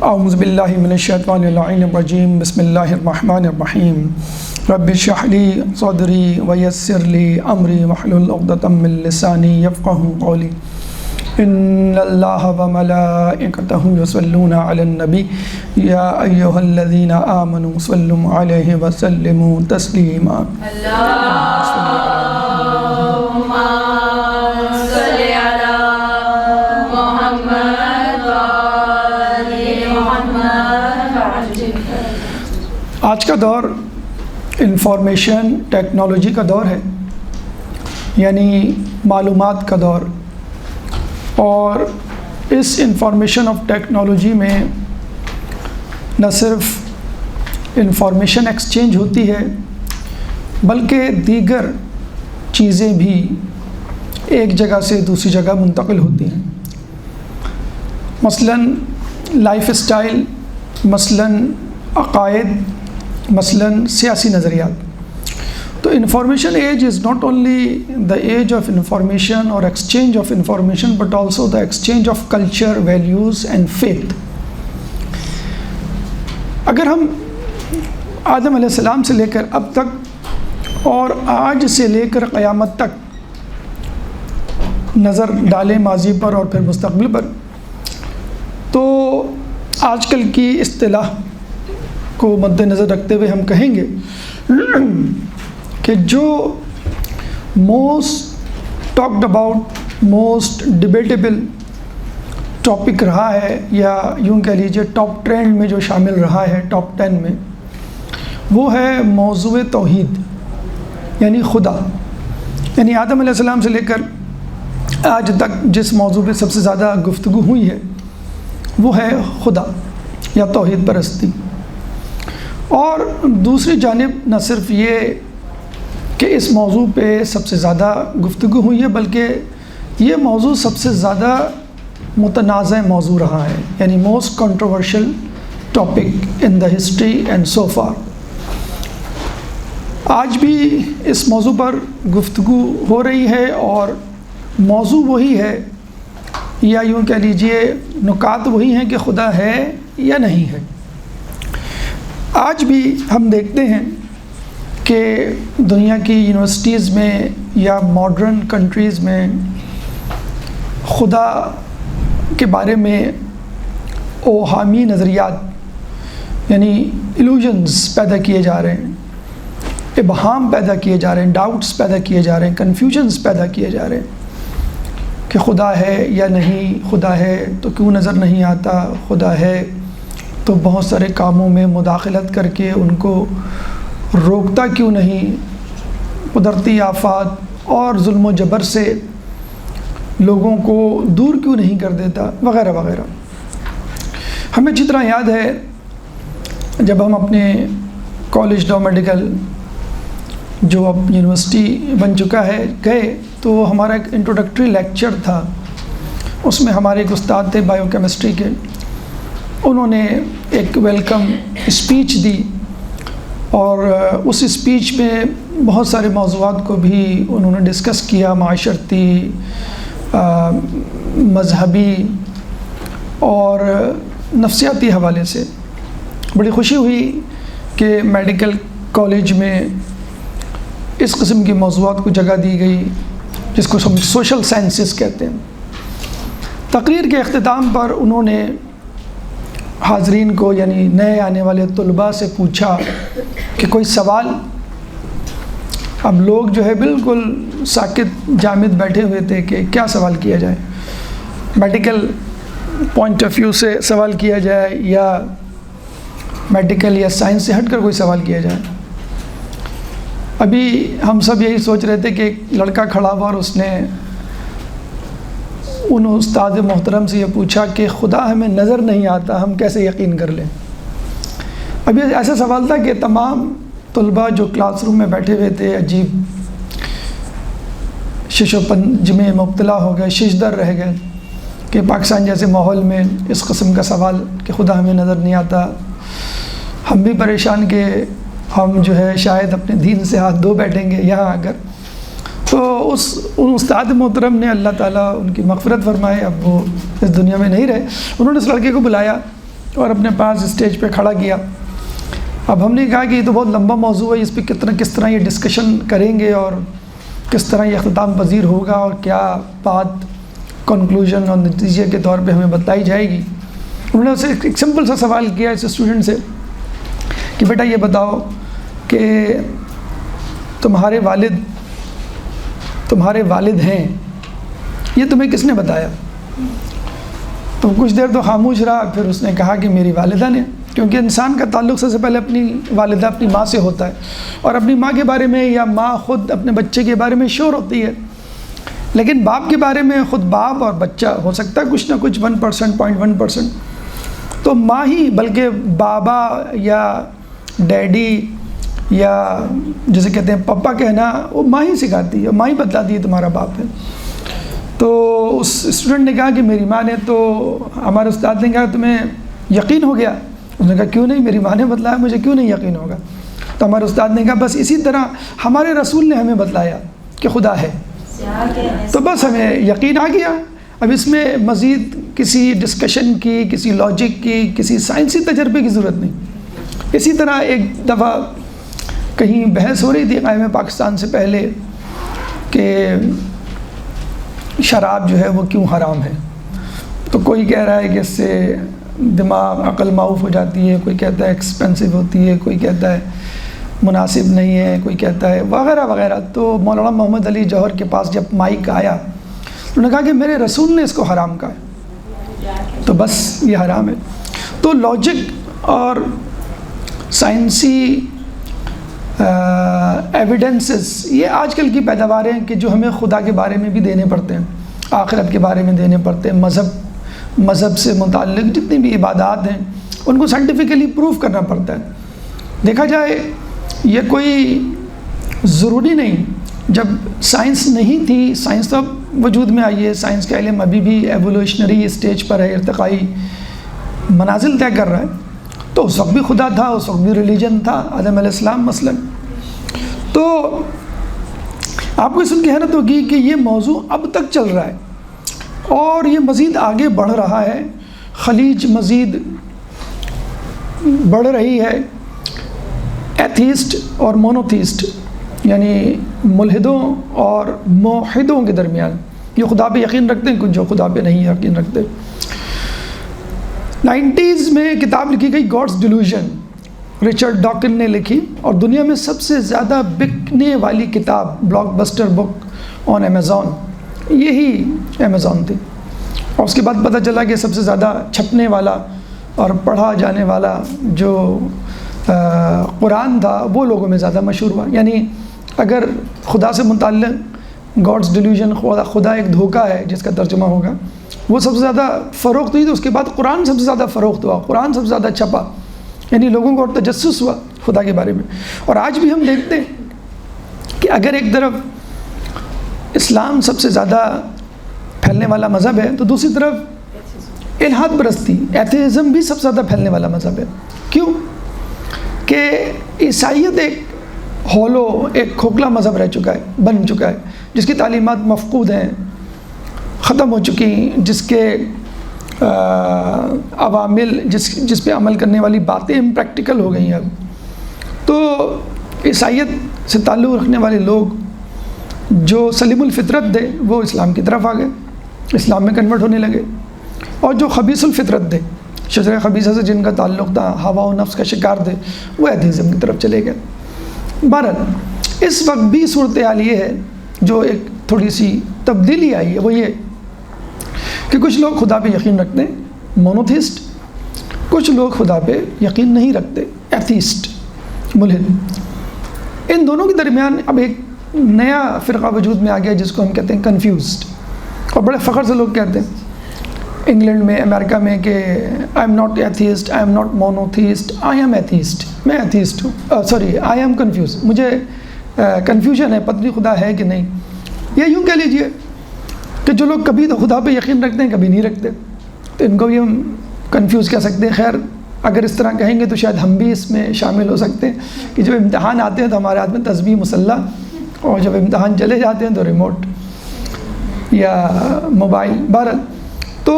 اعوذ باللہ من الشیطان اللعین الرجیم بسم اللہ الرحمن الرحیم رب اشرح لی صدری ویسر لی امری واحلل عقدۃ من لسانی یفقہوا قولی ان اللہ وملائکتہ یصلون علی النبی یا ایہا الذین آمنوا صلوا علیہ وسلموا تسلیما آج کا دور انفارمیشن ٹیکنالوجی کا دور ہے، یعنی معلومات کا دور، اور اس انفارمیشن آف ٹیکنالوجی میں نہ صرف انفارمیشن ایکسچینج ہوتی ہے بلکہ دیگر چیزیں بھی ایک جگہ سے دوسری جگہ منتقل ہوتی ہیں، مثلاً لائف اسٹائل، مثلاً عقائد، مثلاً سیاسی نظریات۔ تو information age is not only the age of information اور exchange of information but also the exchange of culture, values and faith. اگر ہم آدم علیہ السلام سے لے کر اب تک اور آج سے لے کر قیامت تک نظر ڈالیں ماضی پر اور پھر مستقبل پر، تو آج کل کی اصطلاح کو مد نظر رکھتے ہوئے ہم کہیں گے کہ جو most talked about, most debatable topic رہا ہے، یا یوں کہہ لیجیے ٹاپ ٹرینڈ میں جو شامل رہا ہے، ٹاپ 10 میں، وہ ہے موضوع توحید، یعنی خدا۔ یعنی آدم علیہ السلام سے لے کر آج تک جس موضوع پہ سب سے زیادہ گفتگو ہوئی ہے وہ ہے خدا یا توحید پرستی۔ اور دوسری جانب نہ صرف یہ کہ اس موضوع پہ سب سے زیادہ گفتگو ہوئی ہے بلکہ یہ موضوع سب سے زیادہ متنازع موضوع رہا ہے، یعنی most controversial topic in the history and so for. آج بھی اس موضوع پر گفتگو ہو رہی ہے اور موضوع وہی ہے، یا یوں کہہ لیجئے نکات وہی ہیں کہ خدا ہے یا نہیں ہے۔ آج بھی ہم دیکھتے ہیں کہ دنیا کی یونیورسٹیز میں یا ماڈرن کنٹریز میں خدا کے بارے میں اوہامی نظریات، یعنی ایلوژنز پیدا کیے جا رہے ہیں، ابہام پیدا کیے جا رہے ہیں، ڈاؤٹس پیدا کیے جا رہے ہیں، کنفیوژنز پیدا کیے جا رہے ہیں کہ خدا ہے یا نہیں، خدا ہے تو کیوں نظر نہیں آتا، خدا ہے تو بہت سارے کاموں میں مداخلت کر کے ان کو روکتا کیوں نہیں، قدرتی آفات اور ظلم و جبر سے لوگوں کو دور کیوں نہیں کر دیتا، وغیرہ وغیرہ۔ ہمیں اچھی طرح یاد ہے جب ہم اپنے کالج لا میڈیکل، جو اب یونیورسٹی بن چکا ہے، گئے تو ہمارا ایک انٹروڈکٹری لیکچر تھا، اس میں ہمارے ایک استاد تھے بائیو کیمسٹری کے، انہوں نے ایک ویلکم اسپیچ دی، اور اس اسپیچ میں بہت سارے موضوعات کو بھی انہوں نے ڈسکس کیا، معاشرتی، مذہبی اور نفسیاتی حوالے سے۔ بڑی خوشی ہوئی کہ میڈیکل کالج میں اس قسم کی موضوعات کو جگہ دی گئی جس کو ہم سوشل سائنسز کہتے ہیں۔ تقریر کے اختتام پر انہوں نے حاضرین کو، یعنی نئے آنے والے طلباء سے پوچھا کہ کوئی سوال۔ اب لوگ جو ہے بالکل ساکت جامد بیٹھے ہوئے تھے کہ کیا سوال کیا جائے، میڈیکل پوائنٹ آف ویو سے سوال کیا جائے یا میڈیکل یا سائنس سے ہٹ کر کوئی سوال کیا جائے۔ ابھی ہم سب یہی سوچ رہے تھے کہ ایک لڑکا کھڑا ہوا اور اس نے ان استاد محترم سے یہ پوچھا کہ خدا ہمیں نظر نہیں آتا، ہم کیسے یقین کر لیں۔ اب یہ ایسا سوال تھا کہ تمام طلباء جو کلاس روم میں بیٹھے ہوئے تھے عجیب شش و پنج میں مبتلا ہو گئے، ششدر رہ گئے کہ پاکستان جیسے ماحول میں اس قسم کا سوال کہ خدا ہمیں نظر نہیں آتا۔ ہم بھی پریشان کہ ہم جو ہے شاید اپنے دین سے ہاتھ دھو بیٹھیں گے یہاں آ کر۔ تو ان استاد محترم نے، اللہ تعالیٰ ان کی مغفرت فرمائے، اب وہ اس دنیا میں نہیں رہے، انہوں نے اس لڑکے کو بلایا اور اپنے پاس اسٹیج پہ کھڑا کیا. اب ہم نے کہا کہ یہ تو بہت لمبا موضوع ہے، اس پہ کس طرح یہ ڈسکشن کریں گے اور کس طرح یہ اختتام پذیر ہوگا اور کیا بات کنکلوژن اور نتیجے کے طور پہ ہمیں بتائی جائے گی. انہوں نے اسے ایک سمپل سا سوال کیا اس اسٹوڈنٹ سے کہ بیٹا یہ بتاؤ کہ تمہارے والد ہیں، یہ تمہیں کس نے بتایا؟ تو کچھ دیر تو خاموش رہا، پھر اس نے کہا کہ میری والدہ نے، کیونکہ انسان کا تعلق سب سے پہلے اپنی والدہ اپنی ماں سے ہوتا ہے، اور اپنی ماں کے بارے میں یا ماں خود اپنے بچے کے بارے میں شور ہوتی ہے، لیکن باپ کے بارے میں خود باپ اور بچہ ہو سکتا ہے کچھ نہ کچھ 1%، 0.1%. تو ماں ہی، بلکہ بابا یا ڈیڈی یا جسے کہتے ہیں پپا کہنا، وہ ماں ہی سکھاتی ہے، ماں ہی بتلاتی ہے تمہارا باپ ہے. تو اس اسٹوڈنٹ نے کہا کہ میری ماں نے. تو ہمارے استاد نے کہا تمہیں یقین ہو گیا؟ اس نے کہا کیوں نہیں، میری ماں نے بتلایا، مجھے کیوں نہیں یقین ہوگا؟ تو ہمارے استاد نے کہا بس اسی طرح ہمارے رسول نے ہمیں بتلایا کہ خدا ہے، تو بس ہمیں یقین آ گیا. اب اس میں مزید کسی ڈسکشن کی، کسی لاجک کی، کسی سائنسی تجربے کی ضرورت نہیں. اسی طرح ایک دفعہ کہیں بحث ہو رہی تھی قائم پاکستان سے پہلے کہ شراب جو ہے وہ کیوں حرام ہے. تو کوئی کہہ رہا ہے کہ اس سے دماغ عقل معاف ہو جاتی ہے، کوئی کہتا ہے ایکسپینسو ہوتی ہے، کوئی کہتا ہے مناسب نہیں ہے، کوئی کہتا ہے وغیرہ وغیرہ. تو مولانا محمد علی جوہر کے پاس جب مائک آیا، انہوں نے کہا کہ میرے رسول نے اس کو حرام کہا ہے، تو بس یہ حرام ہے. تو لاجک اور سائنسی ایویڈنسز یہ آج کل کی پیداواریں کہ جو ہمیں خدا کے بارے میں بھی دینے پڑتے ہیں، آخرت کے بارے میں دینے پڑتے ہیں، مذہب سے متعلق جتنی بھی عبادات ہیں ان کو سائنٹیفکلی پروف کرنا پڑتا ہے. دیکھا جائے یہ کوئی ضروری نہیں، جب سائنس نہیں تھی، سائنس تو اب وجود میں آئی ہے، سائنس کا علم ابھی بھی ایوولوشنری اسٹیج پر ہے، ارتقائی منازل طے کر رہا ہے. تو اس وقت بھی خدا تھا، اس وقت بھی ریلیجن تھا، آدم علیہ السلام مثلا. تو آپ کو سن کے حیرت ہوگی کہ یہ موضوع اب تک چل رہا ہے اور یہ مزید آگے بڑھ رہا ہے، خلیج مزید بڑھ رہی ہے. ایتھیسٹ اور مونوتھیسٹ یعنی ملحدوں اور موحدوں کے درمیان، یہ خدا پہ یقین رکھتے ہیں، کچھ جو خدا پہ نہیں یقین رکھتے. 90s میں کتاب لکھی گئی گاڈز ڈیلوژن، رچرڈ ڈاکن نے لکھی، اور دنیا میں سب سے زیادہ بکنے والی کتاب، block buster book on Amazon, یہی امیزون تھی. اور اس کے بعد پتہ چلا کہ سب سے زیادہ چھپنے والا اور پڑھا جانے والا جو قرآن تھا وہ لوگوں میں زیادہ مشہور ہوا. یعنی اگر خدا سے متعلق گاڈز ڈیلوژن، خدا ایک دھوکہ ہے جس کا ترجمہ ہوگا، وہ سب سے زیادہ فروخت ہوئی، تو اس کے بعد قرآن سب سے زیادہ فروخت ہوا، قرآن سب سے زیادہ چھپا، یعنی لوگوں کو اور تجسس ہوا خدا کے بارے میں. اور آج بھی ہم دیکھتے ہیں کہ اگر ایک طرف اسلام سب سے زیادہ پھیلنے والا مذہب ہے تو دوسری طرف الحاد پرستی، ایتھیزم بھی سب سے زیادہ پھیلنے والا مذہب ہے. کیوں کہ عیسائیت ایک ہولو، ایک کھوکھلا مذہب رہ چکا ہے، بن چکا ہے، جس کی تعلیمات مفقود ہیں، ختم ہو چکی، جس کے عوامل، جس پہ عمل کرنے والی باتیں پریکٹیکل ہو گئی ہیں اب. تو عیسائیت سے تعلق رکھنے والے لوگ جو سلیم الفطرت تھے وہ اسلام کی طرف آ گئے، اسلام میں کنورٹ ہونے لگے. اور جو خبیث الفطرت تھے، شجرہ خبیثہ سے جن کا تعلق تھا، ہوا و نفس کا شکار تھے، وہ ایتھیزم کی طرف چلے گئے. بہرحال اس وقت بھی صورتحال یہ ہے، جو ایک تھوڑی سی تبدیلی آئی ہے، وہ یہ کہ کچھ لوگ خدا پہ یقین رکھتے ہیں، مونوتھیسٹ، کچھ لوگ خدا پہ یقین نہیں رکھتے، ایتھیسٹ، ملحد. ان دونوں کے درمیان اب ایک نیا فرقہ وجود میں آ گیا جس کو ہم کہتے ہیں کنفیوزڈ. اور بڑے فخر سے لوگ کہتے ہیں انگلینڈ میں، امریکہ میں کہ I am not atheist, I am not monotheist, I am atheist, میں ایتھیسٹ ہوں، سوری آئی ایم کنفیوز، مجھے کنفیوژن ہے، پتہ نہیں خدا ہے کہ نہیں. یا یوں کہہ لیجئے کہ جو لوگ کبھی تو خدا پہ یقین رکھتے ہیں، کبھی نہیں رکھتے، تو ان کو بھی ہم کنفیوز کہہ سکتے ہیں. خیر اگر اس طرح کہیں گے تو شاید ہم بھی اس میں شامل ہو سکتے ہیں کہ جب امتحان آتے ہیں تو ہمارے ہاتھ میں تسبیح مسلح، اور جب امتحان چلے جاتے ہیں تو ریموٹ یا موبائل. بہرحال تو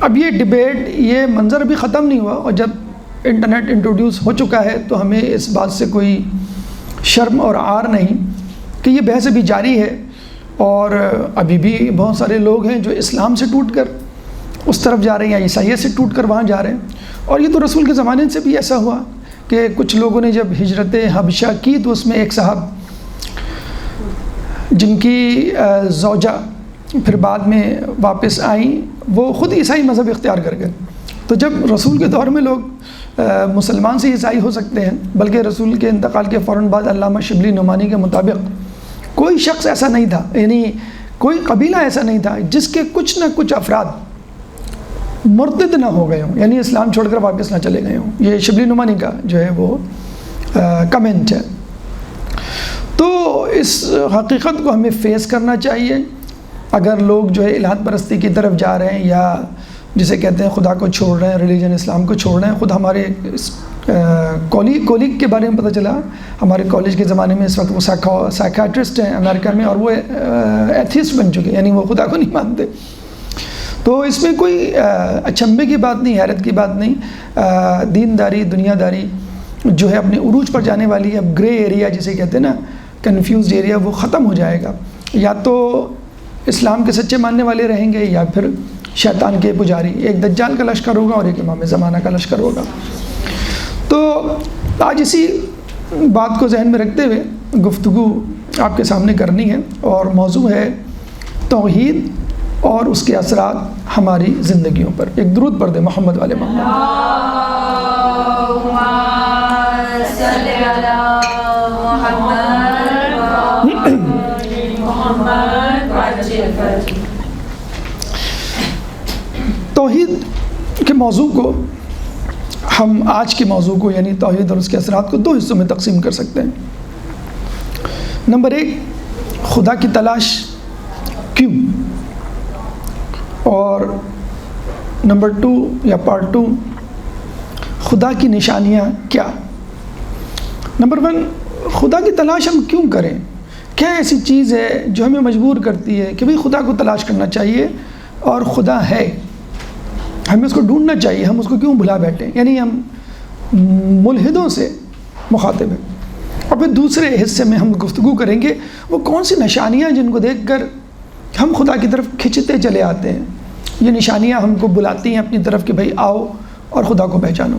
اب یہ ڈبیٹ، یہ منظر ابھی ختم نہیں ہوا، اور جب انٹرنیٹ انٹروڈیوس ہو چکا ہے تو ہمیں اس بات سے کوئی شرم اور عار نہیں کہ یہ بحث ابھی جاری ہے، اور ابھی بھی بہت سارے لوگ ہیں جو اسلام سے ٹوٹ کر اس طرف جا رہے ہیں یا عیسائیت سے ٹوٹ کر وہاں جا رہے ہیں۔ اور یہ تو رسول کے زمانے سے بھی ایسا ہوا کہ کچھ لوگوں نے جب ہجرت حبشہ کی تو اس میں ایک صاحب جن کی زوجہ پھر بعد میں واپس آئیں، وہ خود عیسائی مذہب اختیار کر گئے۔ تو جب رسول کے دور میں لوگ مسلمان سے عیسائی ہو سکتے ہیں، بلکہ رسول کے انتقال کے فوراً بعد علامہ شبلی نعمانی کے مطابق کوئی شخص ایسا نہیں تھا، یعنی کوئی قبیلہ ایسا نہیں تھا جس کے کچھ نہ کچھ افراد مرتد نہ ہو گئے ہوں، یعنی اسلام چھوڑ کر واپس نہ چلے گئے ہوں۔ یہ شبلی نعمانی کا جو ہے وہ کمنٹ ہے۔ تو اس حقیقت کو ہمیں فیس کرنا چاہیے۔ اگر لوگ جو ہے الہات پرستی کی طرف جا رہے ہیں، یا جسے کہتے ہیں خدا کو چھوڑ رہے ہیں، ریلیجن اسلام کو چھوڑ رہے ہیں، خود ہمارے کولگ کے بارے میں پتہ چلا، ہمارے کالج کے زمانے میں اس وقت وہ سائیکیٹرسٹ ہیں امریکہ میں، اور وہ ایتھیسٹ بن چکے، یعنی وہ خدا کو نہیں مانتے۔ تو اس میں کوئی اچنبے کی بات نہیں، حیرت کی بات نہیں۔ دینداری، دنیا داری جو ہے اپنے عروج پر جانے والی ہے۔ اب گرے ایریا جسے کہتے ہیں نا، کنفیوزڈ ایریا، وہ ختم ہو جائے گا۔ یا تو اسلام کے سچے ماننے والے رہیں گے، یا پھر شیطان کے پجاری، ایک دجال کا لشکر ہوگا اور ایک امام زمانہ کا لشکر ہوگا۔ تو آج اسی بات کو ذہن میں رکھتے ہوئے گفتگو آپ کے سامنے کرنی ہے، اور موضوع ہے توحید اور اس کے اثرات ہماری زندگیوں پر۔ ایک درود پڑھ دیں محمد والے محمد۔ توحید کے موضوع کو ہم آج کے موضوع کو، یعنی توحید اور اس کے اثرات کو، دو حصوں میں تقسیم کر سکتے ہیں۔ نمبر ایک، خدا کی تلاش کیوں، اور نمبر ٹو یا پارٹ ٹو، خدا کی نشانیاں کیا۔ نمبر ون، خدا کی تلاش ہم کیوں کریں؟ کیا ایسی چیز ہے جو ہمیں مجبور کرتی ہے کہ بھئی خدا کو تلاش کرنا چاہیے، اور خدا ہے، ہمیں اس کو ڈھونڈنا چاہیے، ہم اس کو کیوں بھلا بیٹھیں؟ یعنی ہم ملحدوں سے مخاطب ہیں۔ اور پھر دوسرے حصے میں ہم گفتگو کریں گے وہ کون سی نشانیاں جن کو دیکھ کر ہم خدا کی طرف کھنچتے چلے آتے ہیں۔ یہ نشانیاں ہم کو بلاتی ہیں اپنی طرف کہ بھئی آؤ اور خدا کو پہچانو۔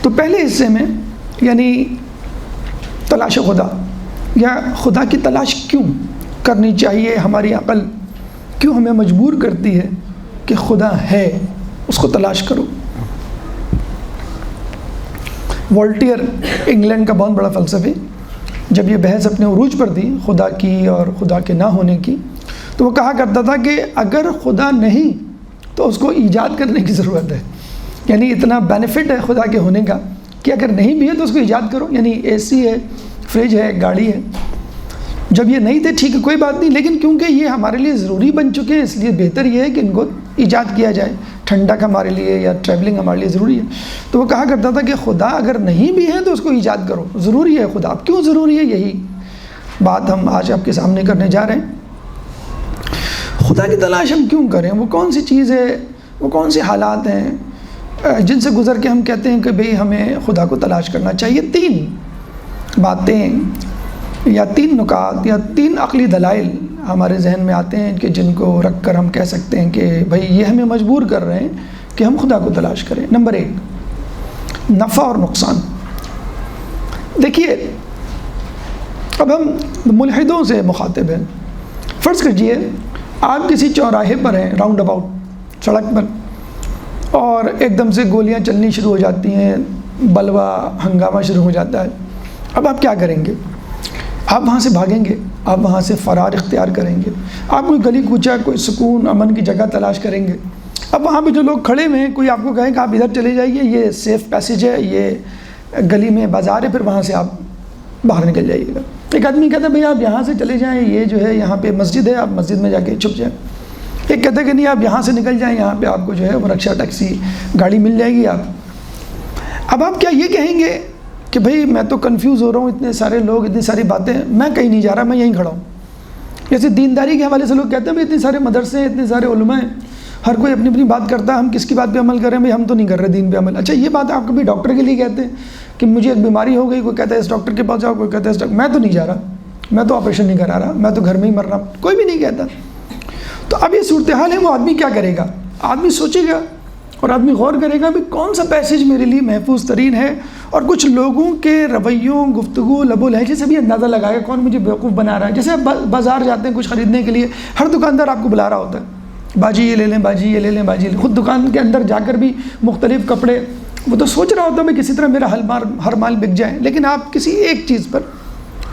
تو پہلے حصے میں یعنی تلاش خدا، یا خدا کی تلاش کیوں کرنی چاہیے، ہماری عقل کیوں ہمیں مجبور کرتی ہے کہ خدا ہے، اس کو تلاش کرو۔ والٹیئر انگلینڈ کا بہت بڑا فلسفی، جب یہ بحث اپنے عروج پر تھی خدا کی اور خدا کے نہ ہونے کی، تو وہ کہا کرتا تھا کہ اگر خدا نہیں تو اس کو ایجاد کرنے کی ضرورت ہے۔ یعنی اتنا بینیفٹ ہے خدا کے ہونے کا کہ اگر نہیں بھی ہے تو اس کو ایجاد کرو۔ یعنی اے سی ہے، فریج ہے، گاڑی ہے، جب یہ نہیں تھے ٹھیک ہے کوئی بات نہیں، لیکن کیونکہ یہ ہمارے لیے ضروری بن چکے ہیں، اس لیے بہتر یہ ہے کہ ان کو ایجاد کیا جائے۔ ٹھنڈک ہمارے لیے یا ٹریولنگ ہمارے لیے ضروری ہے۔ تو وہ کہا کرتا تھا کہ خدا اگر نہیں بھی ہے تو اس کو ایجاد کرو، ضروری ہے خدا۔ اب کیوں ضروری ہے، یہی بات ہم آج آپ کے سامنے کرنے جا رہے ہیں۔ خدا کی تلاش ہم کیوں کریں؟ وہ کون سی چیز ہے، وہ کون سے حالات ہیں جن سے گزر کے ہم کہتے ہیں کہ بھئی ہمیں خدا کو تلاش کرنا چاہیے؟ تین باتیں یا تین نکات یا تین عقلی دلائل ہمارے ذہن میں آتے ہیں کہ جن کو رکھ کر ہم کہہ سکتے ہیں کہ بھئی یہ ہمیں مجبور کر رہے ہیں کہ ہم خدا کو تلاش کریں۔ نمبر ایک، نفع اور نقصان۔ دیکھیے اب ہم ملحدوں سے مخاطب ہیں۔ فرض کیجئے آپ کسی چوراہے پر ہیں، راؤنڈ اباؤٹ سڑک پر، اور ایک دم سے گولیاں چلنی شروع ہو جاتی ہیں، بلوہ ہنگامہ شروع ہو جاتا ہے۔ اب آپ کیا کریں گے؟ آپ وہاں سے بھاگیں گے، آپ وہاں سے فرار اختیار کریں گے، آپ کوئی گلی کوچہ، کوئی سکون امن کی جگہ تلاش کریں گے۔ اب وہاں پہ جو لوگ کھڑے ہوئے ہیں، کوئی آپ کو کہے کہ آپ ادھر چلے جائیے، یہ سیف پیسیج ہے، یہ گلی میں بازار ہے، پھر وہاں سے آپ باہر نکل جائیے گا۔ ایک آدمی کہتا ہے بھئی آپ یہاں سے چلے جائیں، یہ جو ہے یہاں پہ مسجد ہے، آپ مسجد میں جا کے چھپ جائیں۔ ایک کہتا ہے کہ نہیں آپ یہاں سے نکل جائیں، یہاں پہ آپ کو جو ہے وہ رکشہ ٹیکسی گاڑی مل جائے گی۔ اب آپ کیا یہ کہیں گے کہ بھئی میں تو کنفیوز ہو رہا ہوں، اتنے سارے لوگ، اتنی ساری باتیں، میں کہیں نہیں جا رہا، میں یہیں کھڑا ہوں۔ جیسے دینداری کے حوالے سے لوگ کہتے ہیں بھئی اتنے سارے مدرسے ہیں، اتنے سارے علماء ہیں، ہر کوئی اپنی اپنی بات کرتا ہے. ہم کس کی بات پہ عمل کریں؟ بھائی ہم تو نہیں کر رہے دین پہ عمل. اچھا یہ بات آپ کبھی ڈاکٹر کے لیے کہتے ہیں کہ مجھے ایک بیماری ہو گئی, کوئی کہتا ہے اس ڈاکٹر کے پاس جاؤ, کوئی کہتا ہے اس ڈاکٹر, میں تو نہیں جا رہا, میں تو آپریشن نہیں کرا رہا, میں تو گھر میں ہی مر رہا ہوں, کوئی بھی نہیں کہتا. تو اب یہ صورتحال ہے, وہ آدمی کیا کرے گا؟ آدمی سوچے گا اور آدمی غور کرے گا بھی کون سا پیسیج میرے لیے محفوظ ترین ہے. اور کچھ لوگوں کے رویوں, گفتگو, لب و لہجے سے بھی اندازہ لگائے گا کون مجھے بیوقوف بنا رہا ہے. جیسے آپ بازار جاتے ہیں کچھ خریدنے کے لیے, ہر دکاندار آپ کو بلا رہا ہوتا ہے, باجی یہ لے لیں, باجی یہ لے لیں, باجی. خود دکان کے اندر جا کر بھی مختلف کپڑے, وہ تو سوچ رہا ہوتا ہے میں کسی طرح میرا ہر مال بک جائے, لیکن آپ کسی ایک چیز پر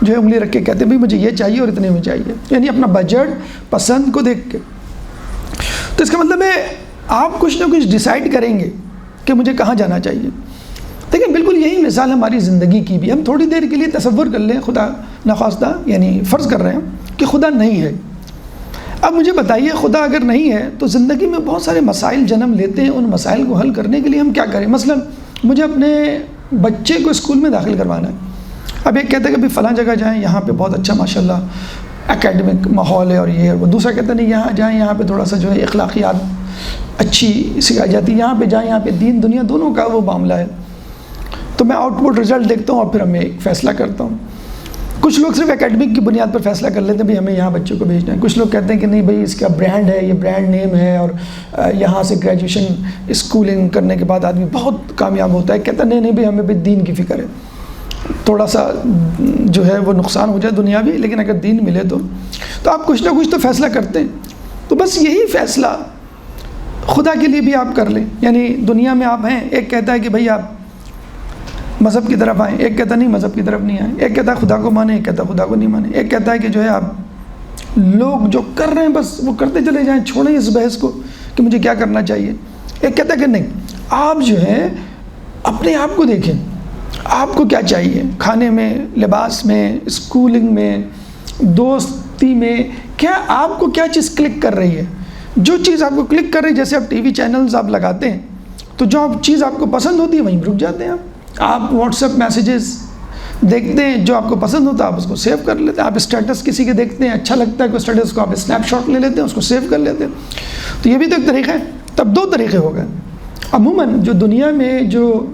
جو ہے انگلی رکھ کے کہتے ہیں بھائی مجھے یہ چاہیے اور اتنے میں چاہیے, یعنی اپنا بجٹ پسند کو دیکھ کے. تو اس کا مطلب ہے آپ کچھ نہ کچھ ڈیسائیڈ کریں گے کہ مجھے کہاں جانا چاہیے. دیکھیں بالکل یہی مثال ہماری زندگی کی بھی. ہم تھوڑی دیر کے لیے تصور کر لیں, خدا نخواستہ یعنی فرض کر رہے ہیں کہ خدا نہیں ہے. اب مجھے بتائیے خدا اگر نہیں ہے تو زندگی میں بہت سارے مسائل جنم لیتے ہیں, ان مسائل کو حل کرنے کے لیے ہم کیا کریں؟ مثلا مجھے اپنے بچے کو اسکول میں داخل کروانا ہے. اب ایک کہتا ہے کہ بھائی فلاں جگہ جائیں, یہاں پہ بہت اچھا ماشاءاللہ اکیڈمک ماحول ہے اور یہ ہے وہ. دوسرا کہتا ہے نہیں یہاں جائیں, یہاں پہ تھوڑا سا جو ہے اخلاقیات اچھی سکھائی جاتی ہے, یہاں پہ جائیں, یہاں پہ دین دنیا دونوں کا وہ معاملہ ہے. تو میں آؤٹ پٹ رزلٹ دیکھتا ہوں اور پھر ہمیں ایک فیصلہ کرتا ہوں. کچھ لوگ صرف اکیڈمک کی بنیاد پر فیصلہ کر لیتے ہیں بھائی ہمیں یہاں بچوں کو بھیجنا ہے. کچھ لوگ کہتے ہیں کہ نہیں بھائی اس کا برانڈ ہے, یہ برانڈ نیم ہے, اور یہاں سے گریجویشن اسکولنگ کرنے کے بعد آدمی بہت کامیاب ہوتا ہے. کہتا ہے نہیں بھائی ہمیں بھی دین کی فکر ہے, تھوڑا سا جو ہے وہ نقصان ہو جائے دنیاوی, لیکن اگر دین ملے تو آپ کچھ نہ کچھ تو فیصلہ کرتے ہیں. تو بس یہی فیصلہ خدا کے لیے بھی آپ کر لیں. یعنی دنیا میں آپ ہیں, ایک کہتا ہے کہ بھائی آپ مذہب کی طرف آئیں, ایک کہتا ہے نہیں مذہب کی طرف نہیں آئیں, ایک کہتا ہے خدا کو مانیں, ایک کہتا ہے خدا کو نہیں مانیں, ایک کہتا ہے کہ جو ہے آپ لوگ جو کر رہے ہیں بس وہ کرتے چلے جائیں, چھوڑیں اس بحث کو کہ مجھے کیا کرنا چاہیے. ایک کہتا ہے کہ نہیں آپ جو ہے اپنے آپ کو دیکھیں, آپ کو کیا چاہیے کھانے میں, لباس میں, اسکولنگ میں, دوستی میں, کیا آپ کو کیا چیز کلک کر رہی ہے. جو چیز آپ کو کلک کر رہی ہے, جیسے آپ ٹی وی چینلز آپ لگاتے ہیں تو جو چیز آپ کو پسند ہوتی ہے وہیں رک جاتے ہیں. آپ واٹس ایپ میسیجز دیکھتے ہیں, جو آپ کو پسند ہوتا ہے آپ اس کو سیو کر لیتے ہیں. آپ اسٹیٹس کسی کے دیکھتے ہیں, اچھا لگتا ہے کوئی اسٹیٹس کو آپ اسنیپ شاٹ لے لیتے ہیں, اس کو سیو کر لیتے ہیں. تو یہ بھی تو ایک طریقہ ہے. تب دو طریقے ہو گئے. عموماً جو دنیا میں جو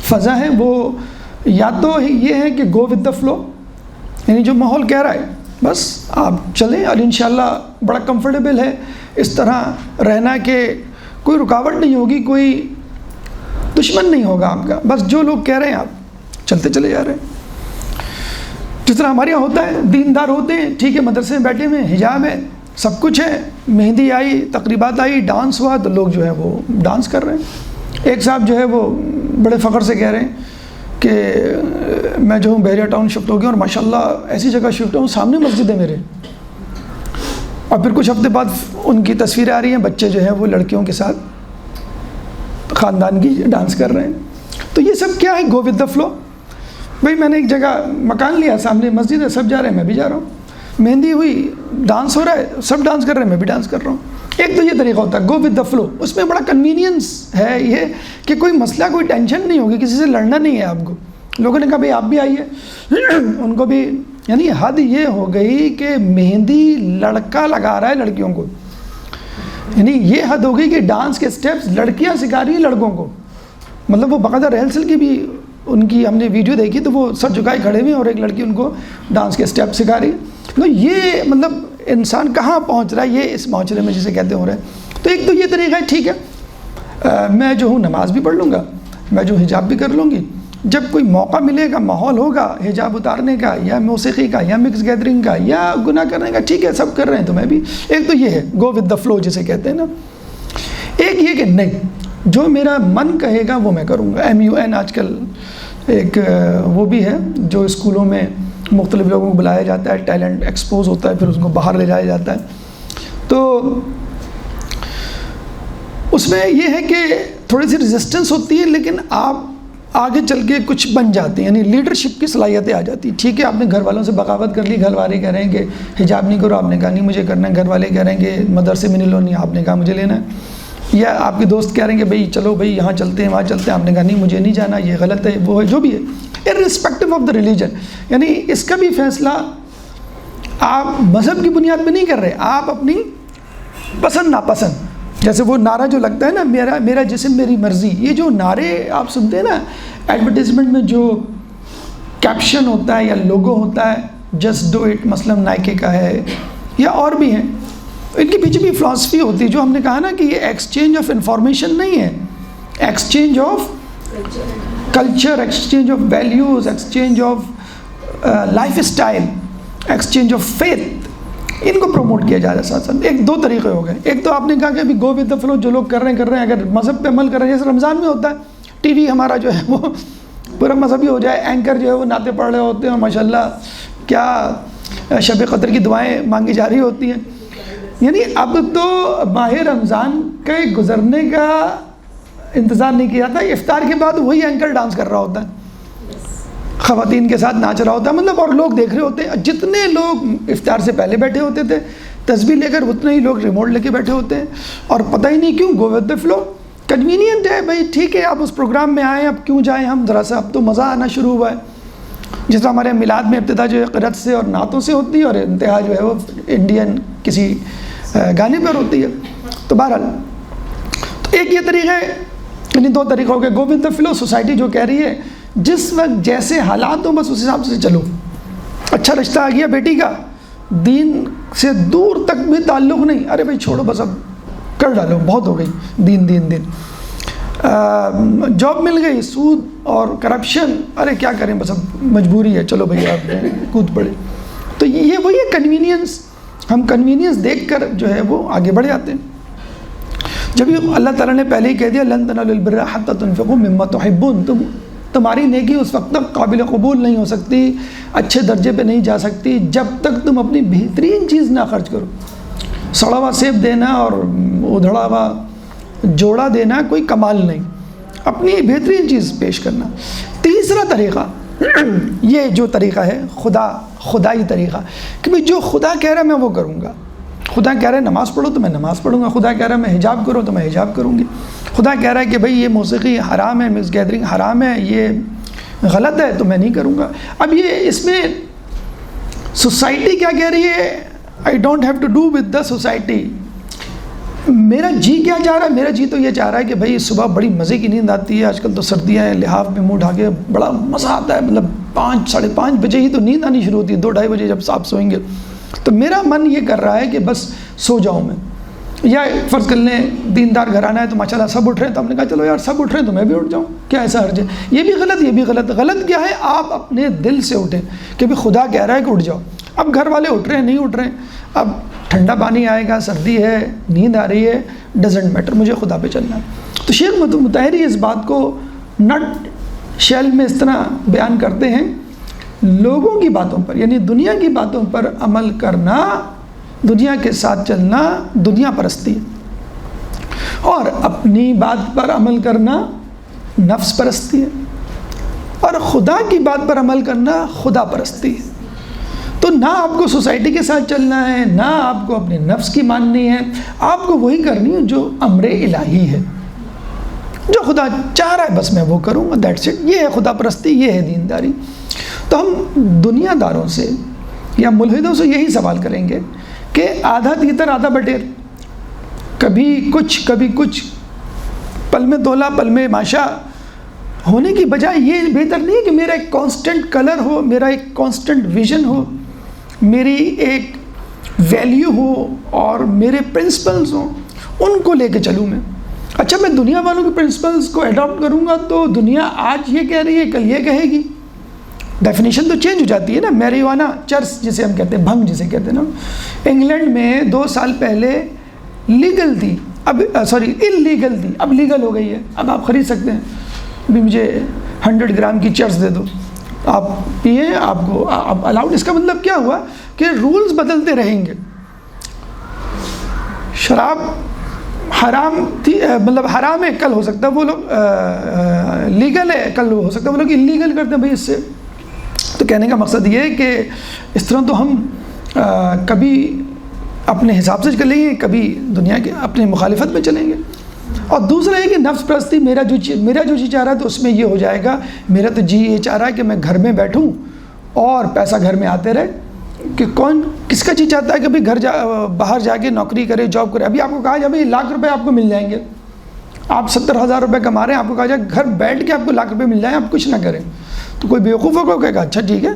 فضا ہے وہ یا تو یہ ہے کہ گو ود دا فلو, یعنی جو ماحول کہہ رہا ہے بس آپ چلیں, اور انشاءاللہ بڑا کمفرٹیبل ہے اس طرح رہنا کہ کوئی رکاوٹ نہیں ہوگی, کوئی دشمن نہیں ہوگا آپ کا. بس جو لوگ کہہ رہے ہیں آپ چلتے چلے جا رہے ہیں. جس طرح ہمارے یہاں ہوتا ہے, دیندار ہوتے ہیں ٹھیک ہے, مدرسے میں بیٹھے ہوئے, حجاب ہے, سب کچھ ہے, مہندی آئی, تقریبات آئی, ڈانس ہوا تو لوگ جو ہے وہ ڈانس کر رہے ہیں. ایک صاحب جو ہے وہ بڑے فخر سے کہہ رہے ہیں کہ میں جو ہوں بحریہ ٹاؤن شفٹ ہو گیا اور ماشاءاللہ ایسی جگہ شفٹ ہوں سامنے مسجد ہے میرے. اور پھر کچھ ہفتے بعد ان کی تصویریں آ رہی ہیں, بچے جو ہیں وہ لڑکیوں کے ساتھ خاندان کی ڈانس کر رہے ہیں. تو یہ سب کیا ہے؟ Go with the flow. بھائی میں نے ایک جگہ مکان لیا, سامنے مسجد ہے, سب جا رہے ہیں میں بھی جا رہا ہوں. مہندی ہوئی, ڈانس ہو رہا ہے, سب ڈانس کر رہے ہیں میں بھی ڈانس کر رہا ہوں. ایک تو یہ طریقہ ہوتا ہے گو ود دا فلو. اس میں بڑا کنوینئنس ہے یہ کہ کوئی مسئلہ, کوئی ٹینشن نہیں ہوگی, کسی سے لڑنا نہیں ہے آپ کو. لوگوں نے کہا بھائی آپ بھی آئیے, ان کو بھی, یعنی حد یہ ہو گئی کہ مہندی لڑکا لگا رہا ہے لڑکیوں کو, یعنی یہ حد ہو گئی کہ ڈانس کے سٹیپس لڑکیاں سکھا رہی ہیں لڑکوں کو. مطلب وہ باقاعدہ ریہرسل کی بھی ان کی ہم نے ویڈیو دیکھی تو وہ سر جھکائے کھڑے ہوئے اور ایک لڑکی ان کو ڈانس کے سٹیپ سکھا رہی ہے. تو یہ مطلب انسان کہاں پہنچ رہا ہے یہ اس معاشرے میں جسے کہتے ہو رہے ہیں. تو ایک تو یہ طریقہ ہے ٹھیک ہے میں جو ہوں نماز بھی پڑھ لوں گا, میں جو حجاب بھی کر لوں گی, جب کوئی موقع ملے گا, ماحول ہوگا حجاب اتارنے کا یا موسیقی کا یا مکس گیدرنگ کا یا گناہ کرنے کا, ٹھیک ہے سب کر رہے ہیں تو میں بھی. ایک تو یہ ہے گو ود دا فلو جسے کہتے ہیں نا. ایک یہ کہ نہیں جو میرا من کہے گا وہ میں کروں گا. MUN آج کل ایک وہ بھی ہے جو اسکولوں میں مختلف لوگوں کو بلایا جاتا ہے, ٹیلنٹ ایکسپوز ہوتا ہے, پھر اس کو باہر لے جایا جاتا ہے. تو اس میں یہ ہے کہ تھوڑی سی ریزسٹنس ہوتی ہے لیکن آپ آگے چل کے کچھ بن جاتے ہیں, یعنی لیڈرشپ کی صلاحیتیں آ جاتی ہیں. ٹھیک ہے آپ نے گھر والوں سے بغاوت کر لی, گھر والے کہہ رہے ہیں کہ حجاب نہیں کرو, آپ نے کہا نہیں مجھے کرنا ہے, گھر والے کہہ رہے ہیں کہ مدرسے میں نہیں لو, نہیں آپ نے کہا مجھے لینا ہے, یا آپ کے دوست کہہ رہے ہیں کہ بھائی چلو بھائی یہاں چلتے ہیں وہاں چلتے ہیں, آپ نے کہا نہیں مجھے نہیں جانا, یہ غلط ہے, وہ ہے, جو بھی ہے, irrespective آف دا ریلیجن. یعنی اس کا بھی فیصلہ آپ مذہب کی بنیاد پہ نہیں کر رہے, آپ اپنی پسند ناپسند جیسے وہ نعرہ جو لگتا ہے نا، میرا جسم میری مرضی، یہ جو نعرے آپ سنتے ہیں نا ایڈورٹیزمنٹ میں، جو کیپشن ہوتا ہے یا لوگو ہوتا ہے جسٹ ڈو اٹ، مثلاً نائکے کا ہے یا اور بھی ہیں، ان کے پیچھے بھی فلاسفی ہوتی ہے، جو ہم نے کہا نا کہ یہ ایکسچینج آف انفارمیشن نہیں ہے، exchange of culture, exchange of values, exchange of lifestyle, exchange of faith, ان کو پروموٹ کیا جا رہا ہے ساتھ ساتھ۔ ایک دو طریقے ہو گئے، ایک تو آپ نے کہا کہ ابھی گو ود دا فلو، جو لوگ کر رہے ہیں، اگر مذہب پہ عمل کر رہے ہیں، جیسے رمضان میں ہوتا ہے ٹی وی ہمارا جو ہے وہ پورا مذہبی ہو جائے، اینکر جو ہے وہ نعتیں پڑھ رہے ہوتے ہیں، ماشاء اللہ کیا شب قدر کی دعائیں مانگی جا رہی ہوتی ہیں، یعنی اب تو ماہ رمضان کے گزرنے کا انتظار نہیں کیا جاتا، افطار کے بعد وہی اینکر ڈانس کر رہا ہوتا ہے، خواتین کے ساتھ ناچ رہا ہوتا ہے، مطلب اور لوگ دیکھ رہے ہوتے ہیں، جتنے لوگ افطار سے پہلے بیٹھے ہوتے تھے تسبیح لے کر، اتنے ہی لوگ ریموٹ لے کے بیٹھے ہوتے ہیں، اور پتہ ہی نہیں کیوں، go with the flow, convenient ہے بھائی، ٹھیک ہے آپ اس پروگرام میں آئیں، اب کیوں جائیں ہم، ذرا سا اب تو مزہ آنا شروع ہوا ہے۔ جس طرح ہمارے میلاد میں ابتدا جو ہے قرأت سے اور نعتوں سے ہوتی ہے، اور انتہا جو ہے وہ انڈین کسی گانے پر ہوتی ہے۔ تو بہرحال تو ایک یہ طریقہ ہے، یعنی دو طریقہ ہو گئے، go with the flow, society جو کہہ رہی ہے جس وقت جیسے حالات ہوں بس اس حساب سے چلو، اچھا رشتہ آ گیا بیٹی کا، دین سے دور تک بھی تعلق نہیں، ارے بھائی چھوڑو بس اب کر ڈالو، بہت ہو گئی دین دین دین، جاب مل گئی، سود اور کرپشن، ارے کیا کریں بس اب مجبوری ہے، چلو بھئی آپ کود پڑے۔ تو یہ وہی ہے کنوینئنس، ہم کنوینئنس دیکھ کر جو ہے وہ آگے بڑھ جاتے ہیں، جب اللہ تعالیٰ نے پہلے ہی کہہ دیا لن تنالوا البر حتی تنفقوا مما تحبون، تمہاری نیکی اس وقت تک قابل قبول نہیں ہو سکتی، اچھے درجے پہ نہیں جا سکتی جب تک تم اپنی بہترین چیز نہ خرچ کرو۔ سڑا ہوا سیب دینا اور ادھڑا ہوا جوڑا دینا کوئی کمال نہیں، اپنی بہترین چیز پیش کرنا۔ تیسرا طریقہ، یہ جو طریقہ ہے خدائی طریقہ، کہ بھئی جو خدا کہہ رہا ہے میں وہ کروں گا، خدا کہہ رہا ہے نماز پڑھو تو میں نماز پڑھوں گا، خدا کہہ رہا ہے میں حجاب کرو تو میں حجاب کروں گی، خدا کہہ رہا ہے کہ بھئی یہ موسیقی حرام ہے، مس گیدرنگ حرام ہے، یہ غلط ہے تو میں نہیں کروں گا۔ اب یہ اس میں سوسائٹی کیا کہہ رہی ہے، I don't have to do with the society, میرا جی کیا چاہ رہا ہے، میرا جی تو یہ چاہ رہا ہے کہ بھئی صبح بڑی مزے کی نیند آتی ہے، آج کل تو سردیاں ہیں، لحاف میں منہ ڈھا کے بڑا مزہ آتا ہے، مطلب 5 ساڑھے 5 بجے ہی تو نیند آنی شروع ہوتی ہے، 2 ڈھائی بجے جب آپ سوئیں گے، تو میرا من یہ کر رہا ہے کہ بس سو جاؤں میں۔ یا فرض کر لیں دیندار گھرانہ ہے تو ماشاءاللہ سب اٹھ رہے ہیں، تو ہم نے کہا چلو یار سب اٹھ رہے ہیں تو میں بھی اٹھ جاؤں، کیا ایسا حرج ہے؟ یہ بھی غلط، یہ بھی غلط۔ غلط کیا ہے، آپ اپنے دل سے اٹھیں کہ بھی خدا کہہ رہا ہے کہ اٹھ جاؤ۔ اب گھر والے اٹھ رہے ہیں نہیں اٹھ رہے ہیں، اب ٹھنڈا پانی آئے گا، سردی ہے، نیند آ رہی ہے، ڈزنٹ میٹر، مجھے خدا پہ چلنا ہے۔ تو شیخ مطہری اس بات کو نٹ شیل میں اس طرح بیان کرتے ہیں، لوگوں کی باتوں پر یعنی دنیا کی باتوں پر عمل کرنا، دنیا کے ساتھ چلنا دنیا پرستی ہے، اور اپنی بات پر عمل کرنا نفس پرستی ہے، اور خدا کی بات پر عمل کرنا خدا پرستی ہے۔ تو نہ آپ کو سوسائٹی کے ساتھ چلنا ہے، نہ آپ کو اپنے نفس کی ماننی ہے، آپ کو وہی کرنی ہے جو امر الہی ہے، جو خدا چاہ رہا ہے بس میں وہ کروں گا، دیٹس اٹ۔ یہ ہے خدا پرستی، یہ ہے دینداری۔ تو ہم دنیا داروں سے یا ملحدوں سے یہی سوال کریں گے کہ آدھا تیتر آدھا بٹیر، کبھی کچھ، پل میں تولا پل میں ماشا ہونے کی بجائے یہ بہتر نہیں ہے کہ میرا ایک کانسٹنٹ کلر ہو، میرا ایک کانسٹنٹ ویژن ہو، میری ایک ویلیو ہو اور میرے پرنسپلز ہوں، ان کو لے کے چلوں میں۔ اچھا میں دنیا والوں کے پرنسپلز کو اڈاپٹ کروں گا تو دنیا آج یہ کہہ رہی ہے کل یہ کہے گی، ڈیفینیشن تو چینج ہو جاتی ہے نا۔ میریوانا چرس جسے ہم کہتے ہیں، بھنگ جسے کہتے ہیں نا، انگلینڈ میں 2 سال پہلے لیگل تھی، اب انلیگل تھی، اب لیگل ہو گئی ہے، اب آپ خرید سکتے ہیں۔ ابھی مجھے 100 گرام کی چرس دے دو، آپ پئیں، آپ کو اب الاؤڈ۔ اس کا مطلب کیا ہوا کہ رولز بدلتے رہیں گے۔ شراب حرام تھی، مطلب حرام ہے، کل ہو سکتا ہے وہ لوگ لیگل ہے، کل ہو سکتا ہے وہ لوگ انلیگل کرتے ہیں بھائی اس سے۔ تو کہنے کا مقصد یہ ہے کہ اس طرح تو ہم کبھی اپنے حساب سے چلیں گے، کبھی دنیا کے اپنے مخالفت میں چلیں گے۔ اور دوسرا ہے کہ نفس پرستی، میرا جو جی چاہ رہا ہے تو اس میں یہ ہو جائے گا، میرا تو جی یہ چاہ رہا ہے کہ میں گھر میں بیٹھوں اور پیسہ گھر میں آتے رہے، کہ کون کس کا جی چاہتا ہے کہ بھائی باہر جا کے نوکری کرے، جاب کرے. ابھی آپ کو کہا جائے بھائی لاکھ روپے آپ کو مل جائیں گے، آپ 70,000 روپے کما رہے ہیں، آپ کو کہا جائے گھر بیٹھ کے آپ کو لاکھ روپے مل جائیں، آپ کچھ نہ کریں، تو کوئی بیوقوف ہوگا کہے گا اچھا ٹھیک ہے.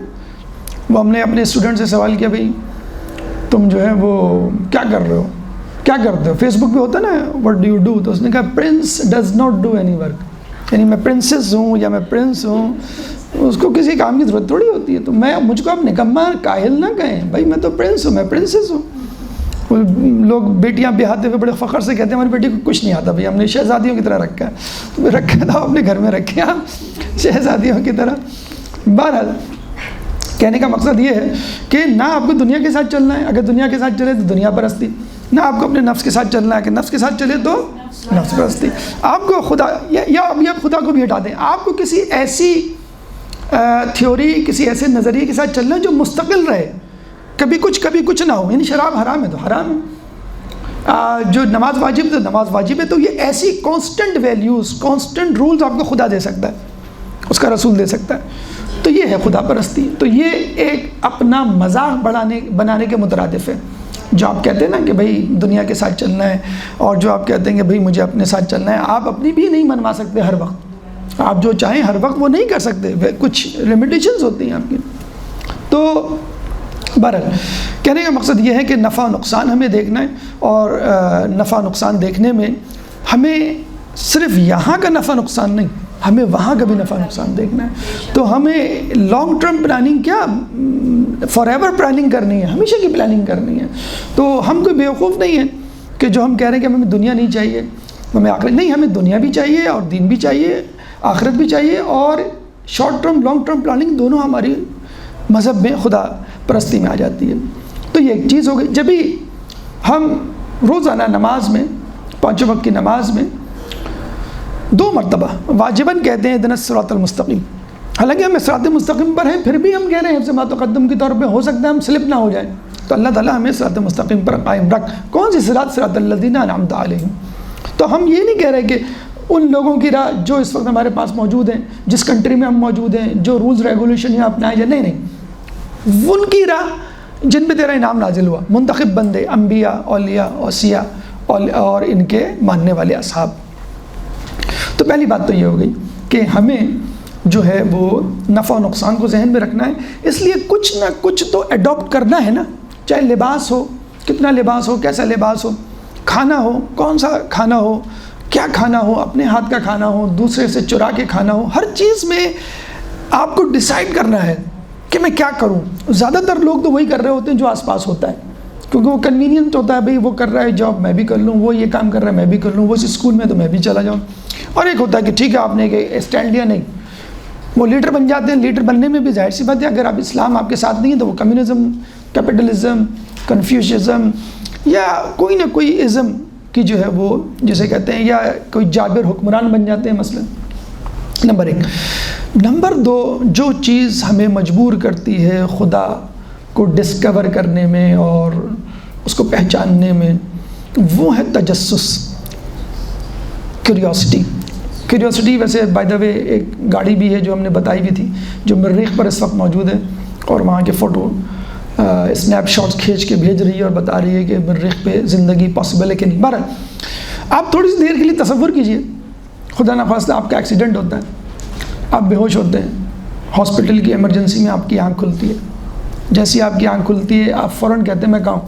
وہ ہم نے اپنے اسٹوڈنٹ سے سوال کیا بھائی تم جو ہے وہ کیا کر رہے ہو، کیا کرتے ہو؟ فیس بک پہ ہوتا ہے نا واٹ ڈو یو ڈو، تو اس نے کہا prince does not do any work, یعنی میں پرنسس ہوں یا میں پرنس ہوں، اس کو کسی کام کی ضرورت تھوڑی ہوتی ہے. تو مجھ کو آپ نکما کاہل نہ کہیں، بھائی میں تو پرنس ہوں، میں پرنسس ہوں. لوگ بیٹیاں بیاہتے ہوئے بڑے فخر سے کہتے ہیں ہماری بیٹی کو کچھ نہیں آتا، بھائی ہم نے شہزادیوں کی طرح رکھا ہے. تو رکھا تھا اپنے گھر میں رکھے آپ شہزادیوں کی طرح. بہرحال کہنے کا مقصد یہ ہے کہ نہ آپ کو دنیا کے ساتھ چلنا ہے، اگر دنیا کے ساتھ چلے تو دنیا پرستی، نہ آپ کو اپنے نفس کے ساتھ چلنا ہے کہ نفس کے ساتھ چلے تو نفس پرستی. آپ کو خدا یا ابھی آپ خدا کو بھی ہٹا دیں، آپ کو کسی ایسی تھیوری، کسی ایسے نظریے کے ساتھ چلنا ہے جو مستقل رہے، کبھی کچھ نہ ہو. یعنی شراب حرام ہے تو حرام ہے، جو نماز واجب ہے تو نماز واجب ہے. تو یہ ایسی کانسٹنٹ ویلیوز، کانسٹنٹ رولز آپ کو خدا دے سکتا ہے، اس کا رسول دے سکتا ہے. تو یہ ہے خدا پرستی. تو یہ ایک اپنا مذاق بنانے کے مترادف ہے. جو آپ کہتے ہیں نا کہ بھائی دنیا کے ساتھ چلنا ہے، اور جو آپ کہتے ہیں کہ بھائی مجھے اپنے ساتھ چلنا ہے، آپ اپنی بھی نہیں منوا سکتے ہر وقت. آپ جو چاہیں ہر وقت وہ نہیں کر سکتے، کچھ لمیٹیشنز ہوتی ہیں آپ کی. تو بہرحال کہنے کا مقصد یہ ہے کہ نفع نقصان ہمیں دیکھنا ہے، اور نفع نقصان دیکھنے میں ہمیں صرف یہاں کا نفع نقصان نہیں، ہمیں وہاں کا بھی نفع نقصان دیکھنا ہے. تو ہمیں لانگ ٹرم پلاننگ کیا فار ایور پلاننگ کرنی ہے، ہمیشہ کی پلاننگ کرنی ہے. تو ہم کوئی بیوقوف نہیں ہیں کہ جو ہم کہہ رہے ہیں کہ ہمیں دنیا نہیں چاہیے، ہمیں آخرت نہیں، ہمیں دنیا بھی چاہیے اور دین بھی چاہیے، آخرت بھی چاہیے، اور short term long term planning دونوں ہماری مذہب میں خدا پرستی میں آ جاتی ہے. تو یہ ایک چیز ہو گئی. جب بھی ہم روزانہ نماز میں، 5 وقت کی نماز میں 2 مرتبہ واجباً کہتے ہیں اهدنا الصراط المستقیم، حالانکہ ہم صراط مستقیم پر ہیں، پھر بھی ہم کہہ رہے ہیں حفظ ما تقدم کے طور پہ ہو سکتا ہے ہم سلپ نہ ہو جائیں. تو اللہ تعالیٰ ہمیں صراط مستقیم پر قائم رکھ. کون سی صراط؟ صراط الذین انعمت علیہم. تو ہم یہ نہیں کہہ رہے کہ ان لوگوں کی راہ جو اس وقت ہمارے پاس موجود ہیں، جس کنٹری میں ہم موجود ہیں، جو رولز ریگولیشن یہاں اپنائے جائیں، نہیں، ان کی راہ جن پہ تیرا انعام نازل ہوا، منتخب بندے، انبیاء، اولیاء، اوصیاء اور ان کے ماننے والے اصحاب. تو پہلی بات تو یہ ہو گئی کہ ہمیں جو ہے وہ نفع و نقصان کو ذہن میں رکھنا ہے. اس لیے کچھ نہ کچھ تو ایڈاپٹ کرنا ہے نا، چاہے لباس ہو، کتنا لباس ہو، کیسا لباس ہو، کھانا ہو، کون سا کھانا ہو، کیا کھانا ہو، اپنے ہاتھ کا کھانا ہو، دوسرے سے چرا کے کھانا ہو، ہر چیز میں آپ کو ڈیسائیڈ کرنا ہے کہ میں کیا کروں. زیادہ تر لوگ تو وہی کر رہے ہوتے ہیں جو آس پاس ہوتا ہے، کیونکہ وہ کنوینئنٹ ہوتا ہے، بھئی وہ کر رہا ہے جاب میں بھی کر لوں، وہ یہ کام کر رہا ہے میں بھی کر لوں، وہ اس اسکول میں تو میں بھی چلا جاؤں. اور ایک ہوتا ہے کہ ٹھیک ہے آپ نے ایک اسٹینڈ لیا، نہیں، وہ لیڈر بن جاتے ہیں. لیڈر بننے میں بھی ظاہر سی بات ہے اگر آپ اسلام آپ کے ساتھ نہیں ہے تو وہ کمیونزم، کیپٹلزم، کنفیوشزم یا کوئی نہ کوئی ازم کی جو ہے وہ جسے کہتے ہیں، یا کوئی جابر حکمران بن جاتے ہیں مثلا. نمبر 1. نمبر 2، جو چیز ہمیں مجبور کرتی ہے خدا کو ڈسکور کرنے میں اور اس کو پہچاننے میں، وہ ہے تجسس، کیوریوسٹی. ویسے بائی دا وے ایک گاڑی بھی ہے جو ہم نے بتائی بھی تھی، جو مریخ پر اس وقت موجود ہے، اور وہاں کے فوٹو اسنیپ شاٹس کھینچ کے بھیج رہی ہے اور بتا رہی ہے کہ مریخ پہ زندگی پاسبل ہے کہ نہیں. بہرحال آپ تھوڑی سی دیر کے لیے تصور کیجئے، خدا نخواستہ آپ کا ایکسیڈنٹ ہوتا ہے، آپ بے ہوش ہوتے ہیں، ہاسپٹل کی ایمرجنسی میں آپ کی آنکھ کھلتی ہے. جیسی آپ کی آنکھ کھلتی ہے آپ فوراً کہتے ہیں میں کہاں ہوں،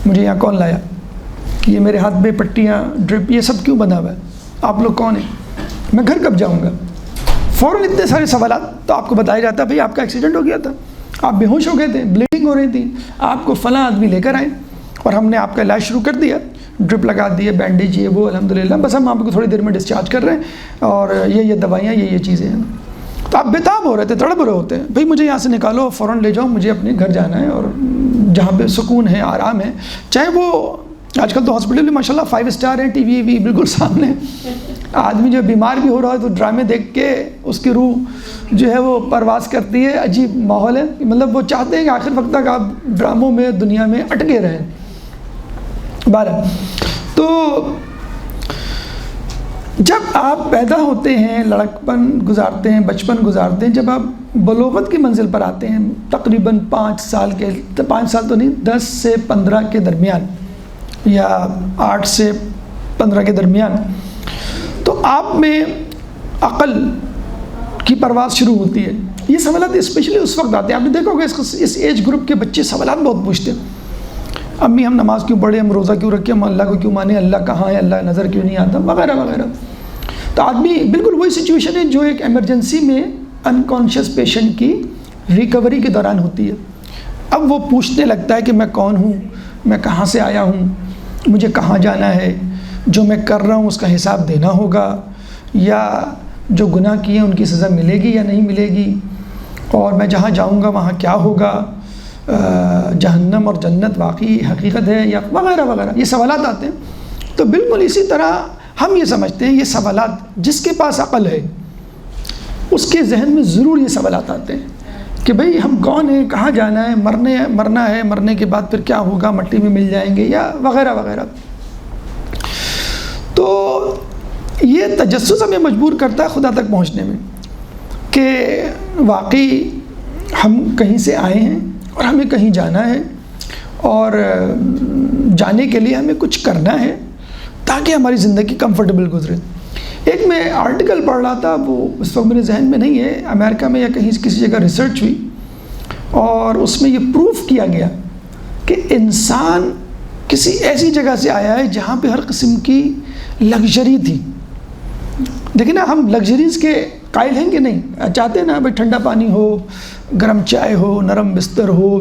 مجھے یہاں کون لایا، یہ میرے ہاتھ میں پٹیاں، ڈرپ، یہ سب کیوں بنا ہوا ہے، آپ لوگ کون ہیں، میں گھر کب جاؤں گا. فوراً اتنے سارے سوالات. تو آپ کو بتایا جاتا ہے بھئی آپ کا ایکسیڈنٹ ہو گیا تھا، آپ بے ہوش ہو گئے تھے، بلیڈنگ ہو رہی تھی، آپ کو فلاں آدمی لے کر آئے اور ہم نے آپ کا علاج شروع کر دیا، ڈرپ لگا دیے، بینڈیج یہ وہ، الحمدللہ، بس ہم آپ کو تھوڑی دیر میں ڈسچارج کر رہے ہیں اور یہ دوائیاں، یہ چیزیں ہیں. تو آپ بےتاب ہو رہے تھے، تڑپ رہے ہوتے ہیں، بھئی مجھے یہاں سے نکالو، فوراً لے جاؤ، مجھے اپنے گھر جانا ہے، اور جہاں پہ سکون ہے، آرام ہے. چاہے وہ آج کل تو ہاسپٹل بھی ماشاء اللہ 5 اسٹار ہیں، ٹی وی بالکل سامنے. آدمی جو بیمار بھی ہو رہا ہے تو ڈرامے دیکھ کے اس کی روح جو ہے وہ پرواز کرتی ہے. عجیب ماحول ہے، مطلب وہ چاہتے ہیں کہ آخر وقت تک آپ ڈراموں میں، دنیا میں اٹکے رہیں. بہرحال تو جب آپ پیدا ہوتے ہیں، لڑکپن گزارتے ہیں، بچپن گزارتے ہیں، جب آپ بلوغت کی منزل پر آتے ہیں تقریباً 5 سال تو نہیں، 10 سے 15 کے درمیان یا 8 سے 15 کے درمیان، تو آپ میں عقل کی پرواز شروع ہوتی ہے۔ یہ سوالات اسپیشلی اس وقت آتے ہیں، آپ نے دیکھا ہوگا اس ایج گروپ کے بچے سوالات بہت پوچھتے ہیں، امی ہم نماز کیوں پڑھیں، ہم روزہ کیوں رکھیں، ہم اللہ کو کیوں مانیں، اللہ کہاں ہے، اللہ نظر کیوں نہیں آتا، وغیرہ وغیرہ۔ تو آدمی بالکل وہی سچویشن ہے جو ایک ایمرجنسی میں انکانشیس پیشنٹ کی ریکوری کے دوران ہوتی ہے۔ اب وہ پوچھنے لگتا ہے کہ میں کون ہوں، میں کہاں سے آیا ہوں، مجھے کہاں جانا ہے، جو میں کر رہا ہوں اس کا حساب دینا ہوگا، یا جو گناہ کیے ہیں ان کی سزا ملے گی یا نہیں ملے گی، اور میں جہاں جاؤں گا وہاں کیا ہوگا، جہنم اور جنت واقعی حقیقت ہے یا وغیرہ وغیرہ، یہ سوالات آتے ہیں۔ تو بالکل اسی طرح ہم یہ سمجھتے ہیں یہ سوالات، جس کے پاس عقل ہے اس کے ذہن میں ضرور یہ سوالات آتے ہیں کہ بھئی ہم کون ہیں، کہاں جانا ہے، مرنا ہے، مرنے کے بعد پھر کیا ہوگا، مٹی میں مل جائیں گے یا وغیرہ وغیرہ۔ تو یہ تجسس ہمیں مجبور کرتا ہے خدا تک پہنچنے میں کہ واقعی ہم کہیں سے آئے ہیں اور ہمیں کہیں جانا ہے، اور جانے کے لیے ہمیں کچھ کرنا ہے تاکہ ہماری زندگی کمفرٹیبل گزرے۔ ایک میں آرٹیکل پڑھ رہا تھا، وہ اس وقت میرے ذہن میں نہیں ہے، امریکہ میں یا کہیں کسی جگہ ریسرچ ہوئی اور اس میں یہ پروف کیا گیا کہ انسان کسی ایسی جگہ سے آیا ہے جہاں پہ ہر قسم کی لگژری تھی۔ دیکھیں نا، ہم لگژریز کے قائل ہیں کہ نہیں؟ چاہتے ہیں نا بھائی ٹھنڈا پانی ہو، گرم چائے ہو، نرم بستر ہو،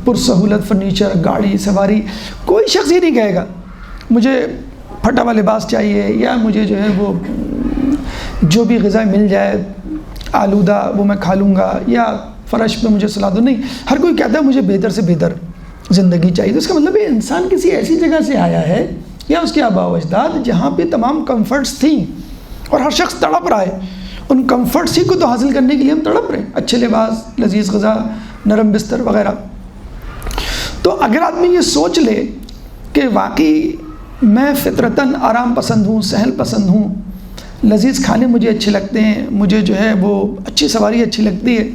پرسہولت فرنیچر، گاڑی سواری۔ کوئی شخص یہ نہیں کہے گا مجھے پھٹا ہوا لباس چاہیے، یا مجھے جو ہے وہ جو بھی غذا مل جائے آلودہ وہ میں کھا لوں گا، یا فرش پہ مجھے سلا دو۔ نہیں، ہر کوئی کہتا ہے مجھے بہتر سے بہتر زندگی چاہیے۔ تو اس کا مطلب ہے انسان کسی ایسی جگہ سے آیا ہے یا اس کے آباء و اجداد جہاں پہ تمام کمفرٹس تھیں، اور ہر شخص تڑپ رہا ہے ان کمفرٹس ہی کو تو حاصل کرنے کے لیے ہم تڑپ رہے ہیں، اچھے لباس، لذیذ غذا، نرم بستر وغیرہ۔ تو اگر آدمی یہ سوچ لے کہ واقعی میں فطرتاً آرام پسند ہوں، سہل پسند ہوں، لذیذ کھانے مجھے اچھے لگتے ہیں، مجھے جو ہے وہ اچھی سواری اچھی لگتی ہے،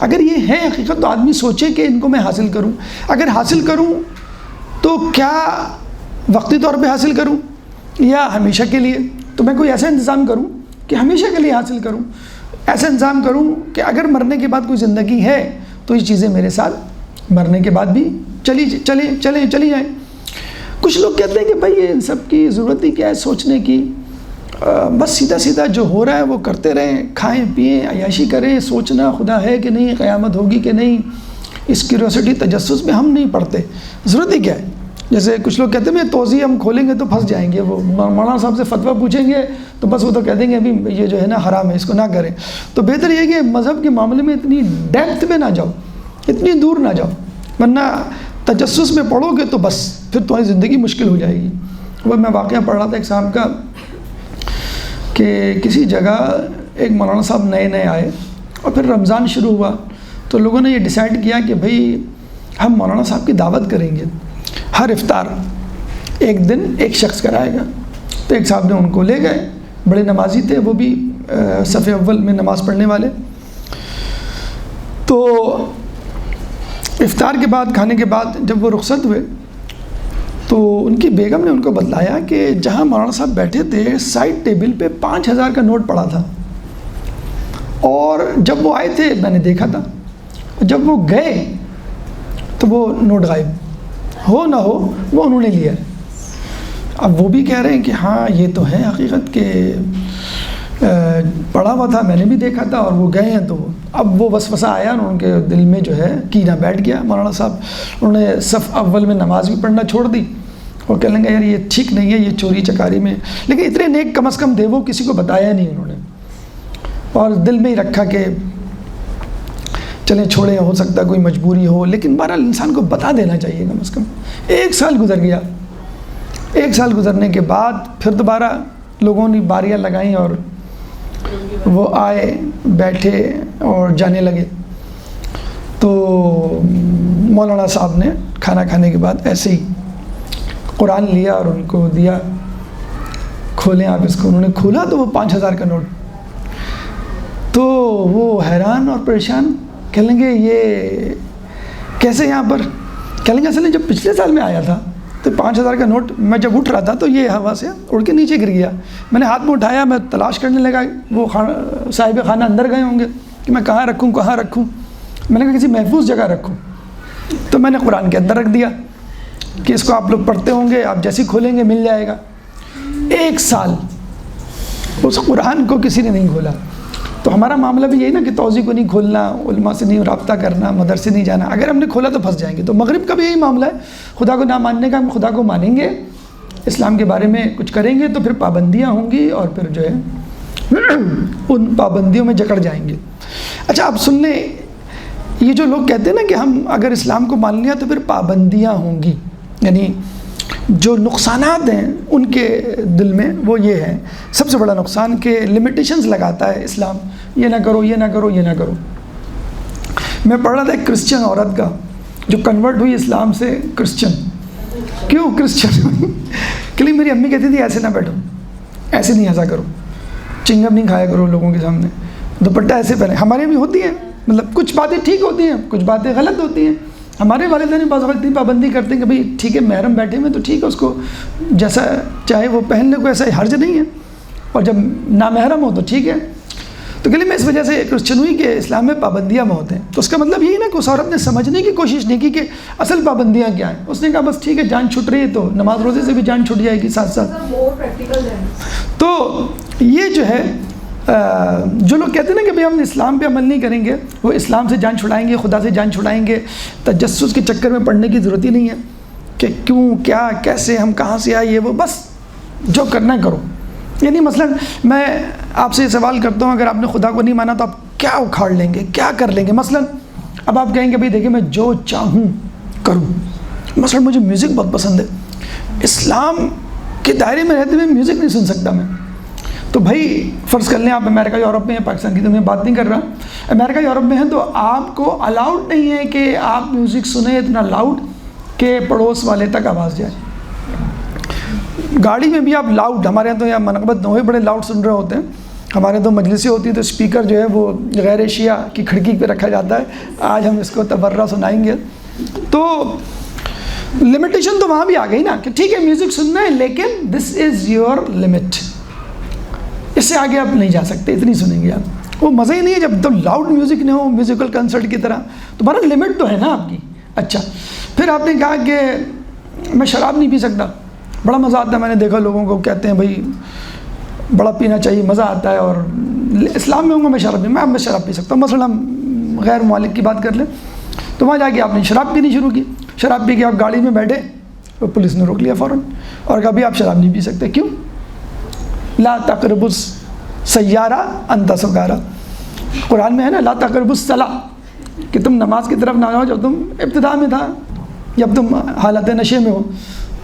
اگر یہ ہے حقیقت تو آدمی سوچے کہ ان کو میں حاصل کروں۔ اگر حاصل کروں تو کیا وقتی طور پہ حاصل کروں یا ہمیشہ کے لیے؟ تو میں کوئی ایسا انتظام کروں کہ ہمیشہ کے لیے حاصل کروں، ایسا انتظام کروں کہ اگر مرنے کے بعد کوئی زندگی ہے تو یہ چیزیں میرے ساتھ مرنے کے بعد بھی چلی جائیں۔ کچھ لوگ کہتے ہیں کہ بھائی ان سب کی ضرورت ہی کیا ہے سوچنے کی، بس سیدھا سیدھا جو ہو رہا ہے وہ کرتے رہیں، کھائیں پئیں، عیاشی کریں، سوچنا خدا ہے کہ نہیں، قیامت ہوگی کہ نہیں، اس کیوریوسٹی تجسس میں ہم نہیں پڑھتے، ضرورت ہی کیا ہے۔ جیسے کچھ لوگ کہتے ہیں توضیح ہم کھولیں گے تو پھنس جائیں گے، وہ مولانا صاحب سے فتویٰ پوچھیں گے تو بس وہ تو کہہ دیں گے ابھی یہ جو ہے نا حرام ہے، اس کو نہ کریں۔ تو بہتر یہ کہ مذہب کے معاملے میں اتنی ڈیپتھ میں نہ جاؤ، اتنی دور نہ جاؤ، ورنہ تجسس میں پڑھو گے تو بس پھر تمہاری زندگی مشکل ہو جائے گی۔ وہ میں واقعہ پڑھ رہا تھا ایک صاحب کا کہ کسی جگہ ایک مولانا صاحب نئے آئے، اور پھر رمضان شروع ہوا تو لوگوں نے یہ ڈیسائیڈ کیا کہ بھئی ہم مولانا صاحب کی دعوت کریں گے، ہر افطار ایک دن ایک شخص کرائے گا۔ تو ایک صاحب نے ان کو لے گئے، بڑے نمازی تھے، وہ بھی صف اول میں نماز پڑھنے والے۔ تو افطار کے بعد، کھانے کے بعد جب وہ رخصت ہوئے تو ان کی بیگم نے ان کو بتلایا کہ جہاں مولانا صاحب بیٹھے تھے سائڈ ٹیبل پہ 5000 کا نوٹ پڑا تھا، اور جب وہ آئے تھے میں نے دیکھا تھا، جب وہ گئے تو وہ نوٹ غائب، ہو نہ ہو وہ انہوں نے لیا۔ اب وہ بھی کہہ رہے ہیں کہ ہاں یہ تو ہے حقیقت کہ پڑا ہوا تھا، میں نے بھی دیکھا تھا، اور وہ گئے ہیں۔ تو اب وہ وسوسہ آیا اور ان کے دل میں جو ہے کینہ بیٹھ گیا۔ مولانا صاحب انہوں نے صف اول میں نماز بھی پڑھنا چھوڑ دی، اور کہنے لگے یار یہ ٹھیک نہیں ہے، یہ چوری چکاری میں، لیکن اتنے نیک کم از کم تھے وہ کسی کو بتایا نہیں انہوں نے، اور دل میں ہی رکھا کہ چلیں چھوڑیں، ہو سکتا کوئی مجبوری ہو، لیکن بہرحال انسان کو بتا دینا چاہیے کم از کم۔ 1 سال گزر گیا، 1 سال گزرنے کے بعد پھر دوبارہ لوگوں نے باریاں لگائیں اور وہ آئے، بیٹھے اور جانے لگے۔ تو مولانا صاحب نے کھانا کھانے کے بعد ایسے ہی قرآن لیا اور ان کو دیا، کھولیں آپ اس کو. انہوں نے کھولا تو وہ 5,000 کا نوٹ. تو وہ حیران اور پریشان, کہہ لیں گے یہ کیسے یہاں پر؟ کہہ لیں گے اصل میں جب پچھلے سال میں آیا تھا تو 5,000 کا نوٹ میں جب اٹھ رہا تھا تو یہ ہوا سے اڑ کے نیچے گر گیا. میں نے ہاتھ میں اٹھایا, میں تلاش کرنے لگا, وہ صاحب خانہ اندر گئے ہوں گے کہ میں کہاں رکھوں کہاں رکھوں. میں نے کہا کسی محفوظ جگہ رکھوں. تو میں نے قرآن کے اندر رکھ دیا کہ اس کو آپ لوگ پڑھتے ہوں گے, آپ جیسے کھولیں گے مل جائے گا. 1 سال اس قرآن کو کسی نے نہیں کھولا. تو ہمارا معاملہ بھی یہی نا کہ توضیح کو نہیں کھولنا, علماء سے نہیں رابطہ کرنا, مدرسے نہیں جانا. اگر ہم نے کھولا تو پھنس جائیں گے. تو مغرب کا بھی یہی معاملہ ہے, خدا کو نہ ماننے کا. ہم خدا کو مانیں گے, اسلام کے بارے میں کچھ کریں گے تو پھر پابندیاں ہوں گی اور پھر جو ہے ان پابندیوں میں جکڑ جائیں گے. اچھا آپ سن لیں, یہ جو لوگ کہتے ہیں نا کہ ہم اگر اسلام کو مان لیا تو پھر پابندیاں ہوں گی, یعنی جو نقصانات ہیں ان کے دل میں وہ یہ ہے. سب سے بڑا نقصان کہ لمیٹیشنز لگاتا ہے اسلام, یہ نہ کرو یہ نہ کرو یہ نہ کرو. میں پڑھ رہا تھا ایک کرسچن عورت کا جو کنورٹ ہوئی اسلام سے کرسچن. کیوں کرسچن ہوئی؟ کہ لیے میری امی کہتی تھی ایسے نہ بیٹھو, ایسے نہیں ہنسا کرو, چنگم نہیں کھایا کرو لوگوں کے سامنے, دوپٹہ ایسے پہنے. ہمارے بھی ہوتی ہیں, مطلب کچھ باتیں ٹھیک ہوتی ہیں, کچھ باتیں غلط ہوتی ہیں. ہمارے والدین بعض اوقات اتنی پابندی کرتے ہیں کہ بھئی ٹھیک ہے محرم بیٹھے ہوئے تو ٹھیک ہے, اس کو جیسا چاہے وہ پہن لے, کوئی ایسا حرج نہیں ہے, اور جب نامحرم ہو تو ٹھیک ہے. تو کہ میں اس وجہ سے کرسچن ہوئی کہ اسلام میں پابندیاں بہت ہیں. تو اس کا مطلب یہی نا کہ اس عورت نے سمجھنے کی کوشش نہیں کی کہ اصل پابندیاں کیا ہیں. اس نے کہا بس ٹھیک ہے جان چھٹ رہی ہے تو نماز روزے سے بھی جان چھٹ جائے گی ساتھ ساتھ. تو یہ جو ہے جو لوگ کہتے ہیں نا کہ بھئی ہم اسلام پہ عمل نہیں کریں گے, وہ اسلام سے جان چھڑائیں گے, خدا سے جان چھڑائیں گے, تجسس کے چکر میں پڑنے کی ضرورت ہی نہیں ہے کہ کیوں کیا کیسے ہم کہاں سے آئے, یہ وہ بس جو کرنا ہے کرو. یعنی مثلا میں آپ سے یہ سوال کرتا ہوں, اگر آپ نے خدا کو نہیں مانا تو آپ کیا اکھاڑ لیں گے, کیا کر لیں گے؟ مثلا اب آپ کہیں گے بھئی دیکھیں میں جو چاہوں کروں. مثلا مجھے میوزک بہت پسند ہے, اسلام کے دائرے میں رہتے ہوئے میوزک نہیں سن سکتا میں. تو بھائی فرض کر لیں آپ امریکہ یورپ میں ہیں, پاکستان کی تو میں بات نہیں کر رہا, امریکہ یورپ میں ہیں تو آپ کو الاؤڈ نہیں ہے کہ آپ میوزک سنیں اتنا لاؤڈ کہ پڑوس والے تک آواز جائے. گاڑی میں بھی آپ لاؤڈ, ہمارے یہاں تو یہاں منقبت نوے بڑے لاؤڈ سن رہے ہوتے ہیں, ہمارے تو مجلسیں ہوتی ہیں تو اسپیکر جو ہے وہ غیر شیعہ کی کھڑکی پہ رکھا جاتا ہے. آج ہم اس کو تبرہ سنائیں گے. تو لمیٹیشن تو وہاں بھی آ گئی نا کہ ٹھیک ہے میوزک سننا ہے لیکن دس از یور لمٹ, اس سے آگے آپ نہیں جا سکتے, اتنی سنیں گے آپ. وہ مزہ ہی نہیں ہے جب تک لاؤڈ میوزک نہ ہو, میوزیکل کنسرٹ کی طرح. تو بہرحال لمٹ تو ہے نا آپ کی. اچھا پھر آپ نے کہا کہ میں شراب نہیں پی سکتا, بڑا مزہ آتا ہے, میں نے دیکھا لوگوں کو کہتے ہیں بھائی بڑا پینا چاہیے, مزہ آتا ہے, اور اسلام میں ہوں گا میں شراب نہیں, میں شراب پی سکتا ہوں. مثلا ہم غیر ممالک کی بات کر لیں تو وہاں جا کے آپ نے شراب پینی شروع کی, شراب پی کے آپ گاڑی میں بیٹھے تو پولیس نے روک لیا فوراً اور کہا بھائی آپ شراب نہیں پی سکتے. کیوں؟ لا تقربوا السیارہ انت سکارا. قرآن میں ہے نا لا تقربوا الصلاۃ, کہ تم نماز کی طرف نہ جاؤ جب تم ابتدا میں تھا, جب تم حالت نشے میں ہو.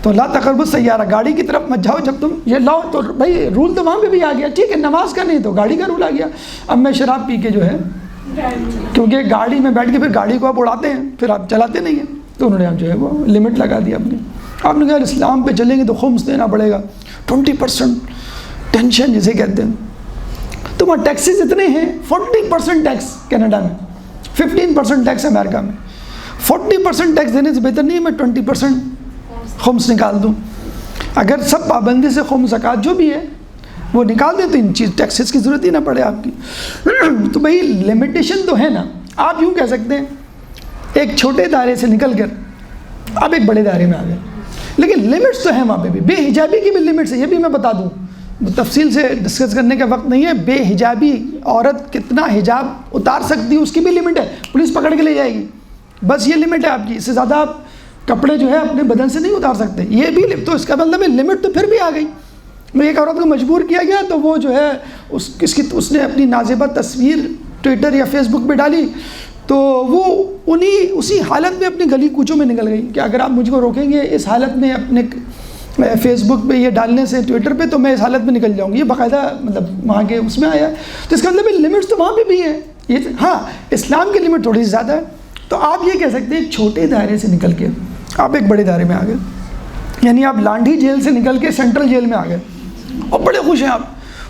تو لا تقربوا السیارہ, گاڑی کی طرف مت جاؤ جب تم یہ لاؤ. تو بھائی رول تو وہاں پہ بھی آ گیا, ٹھیک ہے نماز کا نہیں تو گاڑی کا رول آ گیا. اب میں شراب پی کے جو ہے, کیونکہ گاڑی میں بیٹھ کے پھر گاڑی کو آپ اڑاتے ہیں, پھر آپ چلاتے نہیں ہیں, تو انہوں نے آپ جو ہے وہ لمٹ لگا دی اپنی. آپ نے کہا اسلام پہ چلیں گے تو خمس دینا پڑے گا, 20% ٹینشن جسے کہتے ہیں. تو وہاں ٹیکسز اتنے ہیں, 40% ٹیکس کینیڈا میں, 15% ٹیکس امریکہ میں. 40% ٹیکس دینے سے بہتر نہیں ہے میں 20% خمس نکال دوں. اگر سب پابندی سے خمس زکوٰۃ جو بھی ہے وہ نکال دیں تو ان چیز ٹیکسز کی ضرورت ہی نہ پڑے آپ کی. تو بھائی لمیٹیشن تو ہے نا. آپ یوں کہہ سکتے ہیں ایک چھوٹے دائرے سے نکل کر آپ ایک بڑے دائرے میں آ گئے, لیکن لمٹس تو ہیں وہاں پہ بھی. بے حجابی کی بھی لمٹس ہے, یہ بھی میں بتا دوں, تفصیل سے ڈسکس کرنے کا وقت نہیں ہے. بے حجابی عورت کتنا حجاب اتار سکتی ہے اس کی بھی لمٹ ہے, پولیس پکڑ کے لے جائے گی, بس یہ لمٹ ہے آپ کی. اس سے زیادہ آپ کپڑے جو ہے اپنے بدن سے نہیں اتار سکتے, یہ بھی. تو اس کا مطلب ہے لمٹ تو پھر بھی آ گئی. میں ایک عورت کو مجبور کیا گیا تو وہ جو ہے اس نے اپنی نازیبہ تصویر ٹویٹر یا فیس بک پہ ڈالی, تو وہ اسی حالت میں اپنی گلی کوچوں میں نکل گئی کہ اگر آپ مجھ کو روکیں گے اس حالت میں اپنے فیس بک پہ یہ ڈالنے سے, ٹویٹر پہ, تو میں اس حالت میں نکل جاؤں گی. یہ باقاعدہ مطلب وہاں کے اس میں آیا. تو اس کا مطلب لمٹس تو وہاں پہ بھی ہیں. یہ ہاں اسلام کی لمٹ تھوڑی سی زیادہ ہے. تو آپ یہ کہہ سکتے ہیں ایک چھوٹے دائرے سے نکل کے آپ ایک بڑے دائرے میں آ گئے, یعنی آپ لانڈھی جیل سے نکل کے سینٹرل جیل میں آ گئے, اور بڑے خوش ہیں آپ،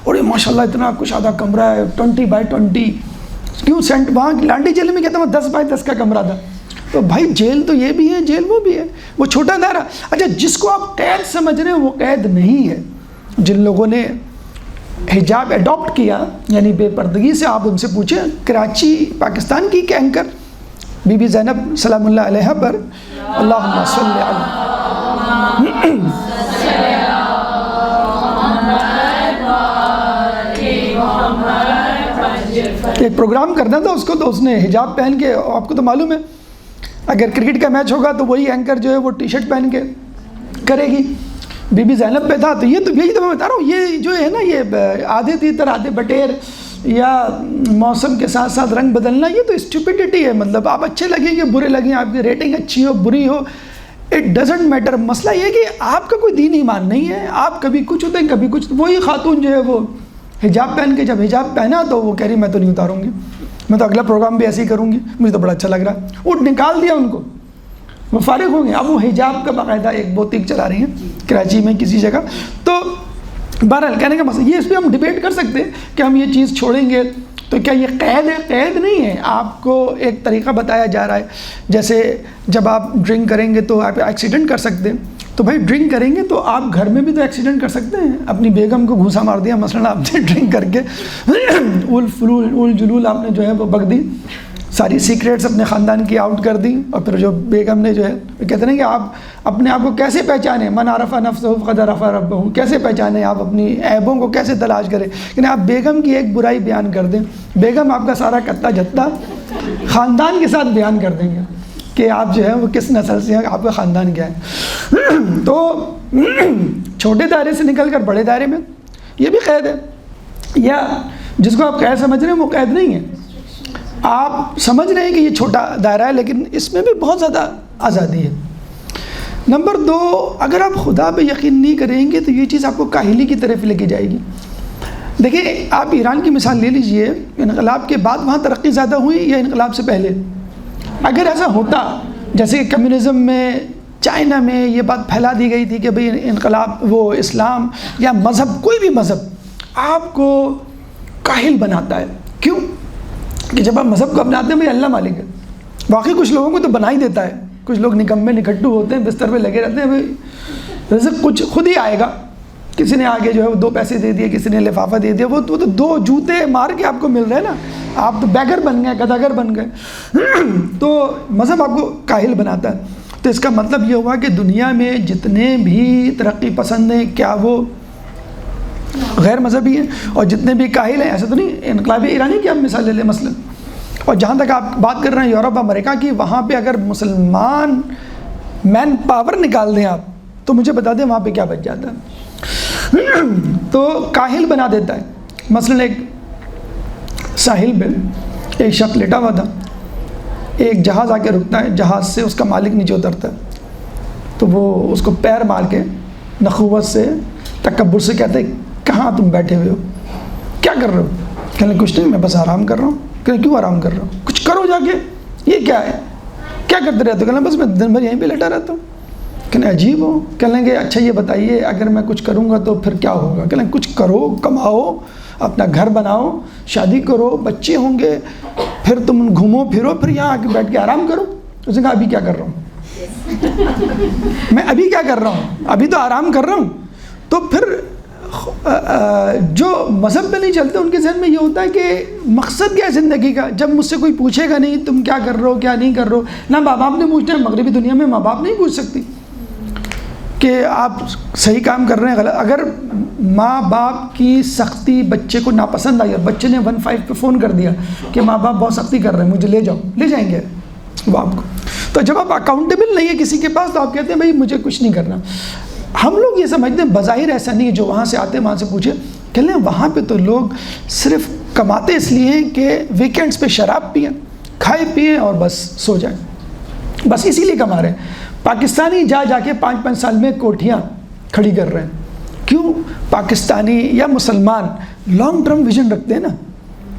اور یہ ماشاء اللہ اتنا کشادہ کمرہ ہے 20x20، کیوں سینٹ وہاں لانڈی جیل میں کہتا ہوں 10x10 کا کمرہ تھا. تو بھائی جیل تو یہ بھی ہے، جیل وہ بھی ہے، وہ چھوٹا دائرہ. اچھا جس کو آپ قید سمجھ رہے ہیں وہ قید نہیں ہے. جن لوگوں نے حجاب اڈاپٹ کیا یعنی بے پردگی سے، آپ ان سے پوچھیں. کراچی پاکستان کی ایک اینکر بی بی زینب سلام اللہ علیہ پر اللہم صلی علیہ ایک پروگرام کرنا تھا اس کو، تو اس نے حجاب پہن کے، آپ کو تو معلوم ہے اگر کرکٹ کا میچ ہوگا تو وہی اینکر جو ہے وہ ٹی شرٹ پہن کے کرے گی. بی بی زینب پہ تھا. تو یہ تو یہی تو میں بتا رہا ہوں، یہ جو ہے نا یہ آدھے تیتر آدھے بٹیر یا موسم کے ساتھ ساتھ رنگ بدلنا، یہ تو اسٹوپیڈیٹی ہے. مطلب آپ اچھے لگیں گے برے لگیں، آپ کی ریٹنگ اچھی ہو بری ہو، اٹ ڈزنٹ میٹر. مسئلہ یہ کہ آپ کا کوئی دین ایمان نہیں ہے، آپ کبھی کچھ ہوتے ہیں کبھی کچھ. وہی خاتون جو ہے وہ حجاب پہن کے، جب حجاب پہنا تو وہ کہہ رہی میں تو نہیں اتاروں گی، میں تو اگلا پروگرام بھی ایسے ہی کروں گی، مجھے تو بڑا اچھا لگ رہا. اٹھ نکال دیا ان کو، وہ فارغ ہوں گے. اب وہ حجاب کا باقاعدہ ایک بوتیک چلا رہی ہیں کراچی میں کسی جگہ. تو بہرحال کہنے کا مسئلہ یہ، اس پہ ہم ڈبیٹ کر سکتے ہیں کہ ہم یہ چیز چھوڑیں گے تو کیا یہ قید ہے؟ قید نہیں ہے. آپ کو ایک طریقہ بتایا جا رہا ہے، جیسے جب آپ ڈرنک کریں گے تو آپ ایکسیڈنٹ کر سکتے ہیں. تو بھائی ڈرنک کریں گے تو آپ گھر میں بھی تو ایکسیڈنٹ کر سکتے ہیں. اپنی بیگم کو گھوسا مار دیا مثلا آپ نے ڈرنک کر کے، اول جلول آپ نے جو ہے وہ بک دی، ساری سیکریٹس اپنے خاندان کی آؤٹ کر دی. اور پھر جو بیگم نے جو ہے کہتے ہیں کہ آپ اپنے آپ کو کیسے پہچانیں، من عرف نفسہ فقد عرف ربہ، کیسے پہچانیں آپ اپنی عیبوں کو کیسے تلاش کریں. یعنی آپ بیگم کی ایک برائی بیان کر دیں، بیگم آپ کا سارا کتا جتا خاندان کے ساتھ بیان کر دیں گے کہ آپ جو ہے وہ کس نسل سے ہیں، آپ کا خاندان کیا ہے. تو چھوٹے دائرے سے نکل کر بڑے دائرے میں یہ بھی قید ہے. یا جس کو آپ قید سمجھ رہے ہیں وہ قید نہیں ہے. آپ سمجھ رہے ہیں کہ یہ چھوٹا دائرہ ہے لیکن اس میں بھی بہت زیادہ آزادی ہے. نمبر 2، اگر آپ خدا پہ یقین نہیں کریں گے تو یہ چیز آپ کو کاہلی کی طرف لے کے جائے گی. دیکھیں آپ ایران کی مثال لے لیجئے، انقلاب کے بعد وہاں ترقی زیادہ ہوئی یا انقلاب سے پہلے؟ اگر ایسا ہوتا جیسے کہ کمیونزم میں چائنا میں یہ بات پھیلا دی گئی تھی کہ بھئی انقلاب وہ اسلام یا مذہب کوئی بھی مذہب آپ کو کاہل بناتا ہے. کیوں؟ کہ جب آپ مذہب کو اپناتے ہیں بھئی اللہ مالک ہے. واقعی کچھ لوگوں کو تو بنا ہی دیتا ہے. کچھ لوگ نکمے نکھٹو ہوتے ہیں، بستر پہ لگے رہتے ہیں، بھئی رزق کچھ خود ہی آئے گا. کسی نے آگے جو ہے وہ 2 پیسے دے دیے، کسی نے لفافہ دے دیا، وہ تو 2 جوتے مار کے آپ کو مل رہے ہیں نا. آپ تو بیگر بن گئے، گداگر بن گئے. تو مذہب آپ کو کاہل بناتا ہے. تو اس کا مطلب یہ ہوا کہ دنیا میں جتنے بھی ترقی پسند ہیں کیا وہ غیر مذہبی ہیں، اور جتنے بھی کاہل ہیں. ایسا تو نہیں انقلاب ایرانی کی آپ مثال لے لیں مثلا. اور جہاں تک آپ بات کر رہے ہیں یورپ امریکہ کی، وہاں پہ اگر مسلمان مین پاور نکال دیں آپ تو مجھے بتا دیں وہاں پہ کیا بچ جاتا ہے. تو کاہل بنا دیتا ہے. مثلا ایک ساحل پہ ایک شخص لیٹا ہوا تھا، ایک جہاز آ کے رکتا ہے، جہاز سے اس کا مالک نیچے اترتا ہے، تو وہ اس کو پیر مار کے نخوت سے تکبر سے کہتے ہیں کہاں تم بیٹھے ہوئے ہو، کیا کر رہے ہو؟ کہنے کچھ نہیں، میں بس آرام کر رہا ہوں. کہنے کیوں آرام کر رہا ہوں؟ کچھ کرو جا کے. یہ کیا ہے، کیا کرتے رہتے ہو؟ کہنے بس میں دن بھر یہیں پہ لیٹا رہتا ہوں. کہنے عجیب ہو. کہنے کہ اچھا یہ بتائیے اگر میں کچھ کروں گا تو پھر کیا ہوگا؟ کہنے کچھ کرو، کماؤ، اپنا گھر بناؤ، شادی کرو، بچے ہوں گے، پھر تم گھومو پھرو، پھر یہاں آ کے بیٹھ کے آرام کرو. اس نے کہا ابھی کیا کر رہا ہوں میں ابھی کیا کر رہا ہوں، ابھی تو آرام کر رہا ہوں. تو پھر جو مذہب پہ نہیں چلتے ان کے ذہن میں یہ ہوتا ہے کہ مقصد کیا ہے زندگی کا. جب مجھ سے کوئی پوچھے گا نہیں تم کیا کر رہے ہو کیا نہیں کر رہے ہو، نہ ماں باپ نے پوچھنا ہے. مغربی دنیا میں ماں باپ نہیں پوچھ سکتی کہ آپ صحیح کام کر رہے ہیں غلط. اگر ماں باپ کی سختی بچے کو ناپسند آئی اور بچے نے 15 پہ فون کر دیا کہ ماں باپ بہت سختی کر رہے ہیں مجھے لے جاؤ، لے جائیں گے وہ آپ کو. تو جب آپ اکاؤنٹیبل نہیں ہے کسی کے پاس تو آپ کہتے ہیں بھائی مجھے کچھ نہیں کرنا. ہم لوگ یہ سمجھتے ہیں بظاہر ایسا نہیں ہے، جو وہاں سے آتے ہیں وہاں سے پوچھے. کہہ لیں وہاں پہ تو لوگ صرف کماتے اس لیے ہیں کہ ویکینڈز پہ شراب پئیں، کھائے پئیں اور بس سو جائیں، بس اسی لیے کما رہے ہیں. پاکستانی جا کے 5-5 سال میں کوٹھیاں کھڑی کر رہے ہیں. کیوں؟ پاکستانی یا مسلمان لانگ ٹرم ویژن رکھتے ہیں نا،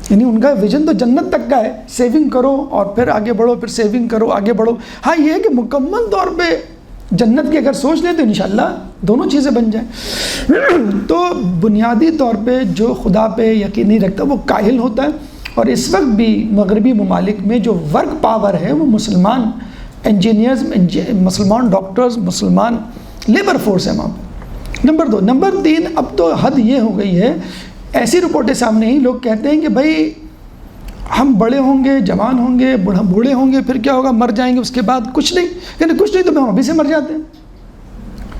یعنی ان کا ویژن تو جنت تک کا ہے. سیونگ کرو اور پھر آگے بڑھو، پھر سیونگ کرو آگے بڑھو. ہاں یہ ہے کہ مکمل طور پہ جنت کی اگر سوچ لیں تو انشاءاللہ دونوں چیزیں بن جائیں. تو بنیادی طور پہ جو خدا پہ یقین نہیں رکھتا وہ کاہل ہوتا ہے. اور اس وقت بھی مغربی ممالک میں جو ورک پاور ہے وہ مسلمان انجینئرز، مسلمان ڈاکٹرز، مسلمان لیبر فورس ہے وہاں پہ. نمبر 2. نمبر 3، اب تو حد یہ ہو گئی ہے، ایسی رپورٹیں سامنے ہی لوگ کہتے ہیں کہ بھائی ہم بڑے ہوں گے، جوان ہوں گے، بوڑھے ہوں گے، پھر کیا ہوگا، مر جائیں گے، اس کے بعد کچھ نہیں. کہتے کچھ نہیں تو ہم ابھی سے مر جاتے ہیں.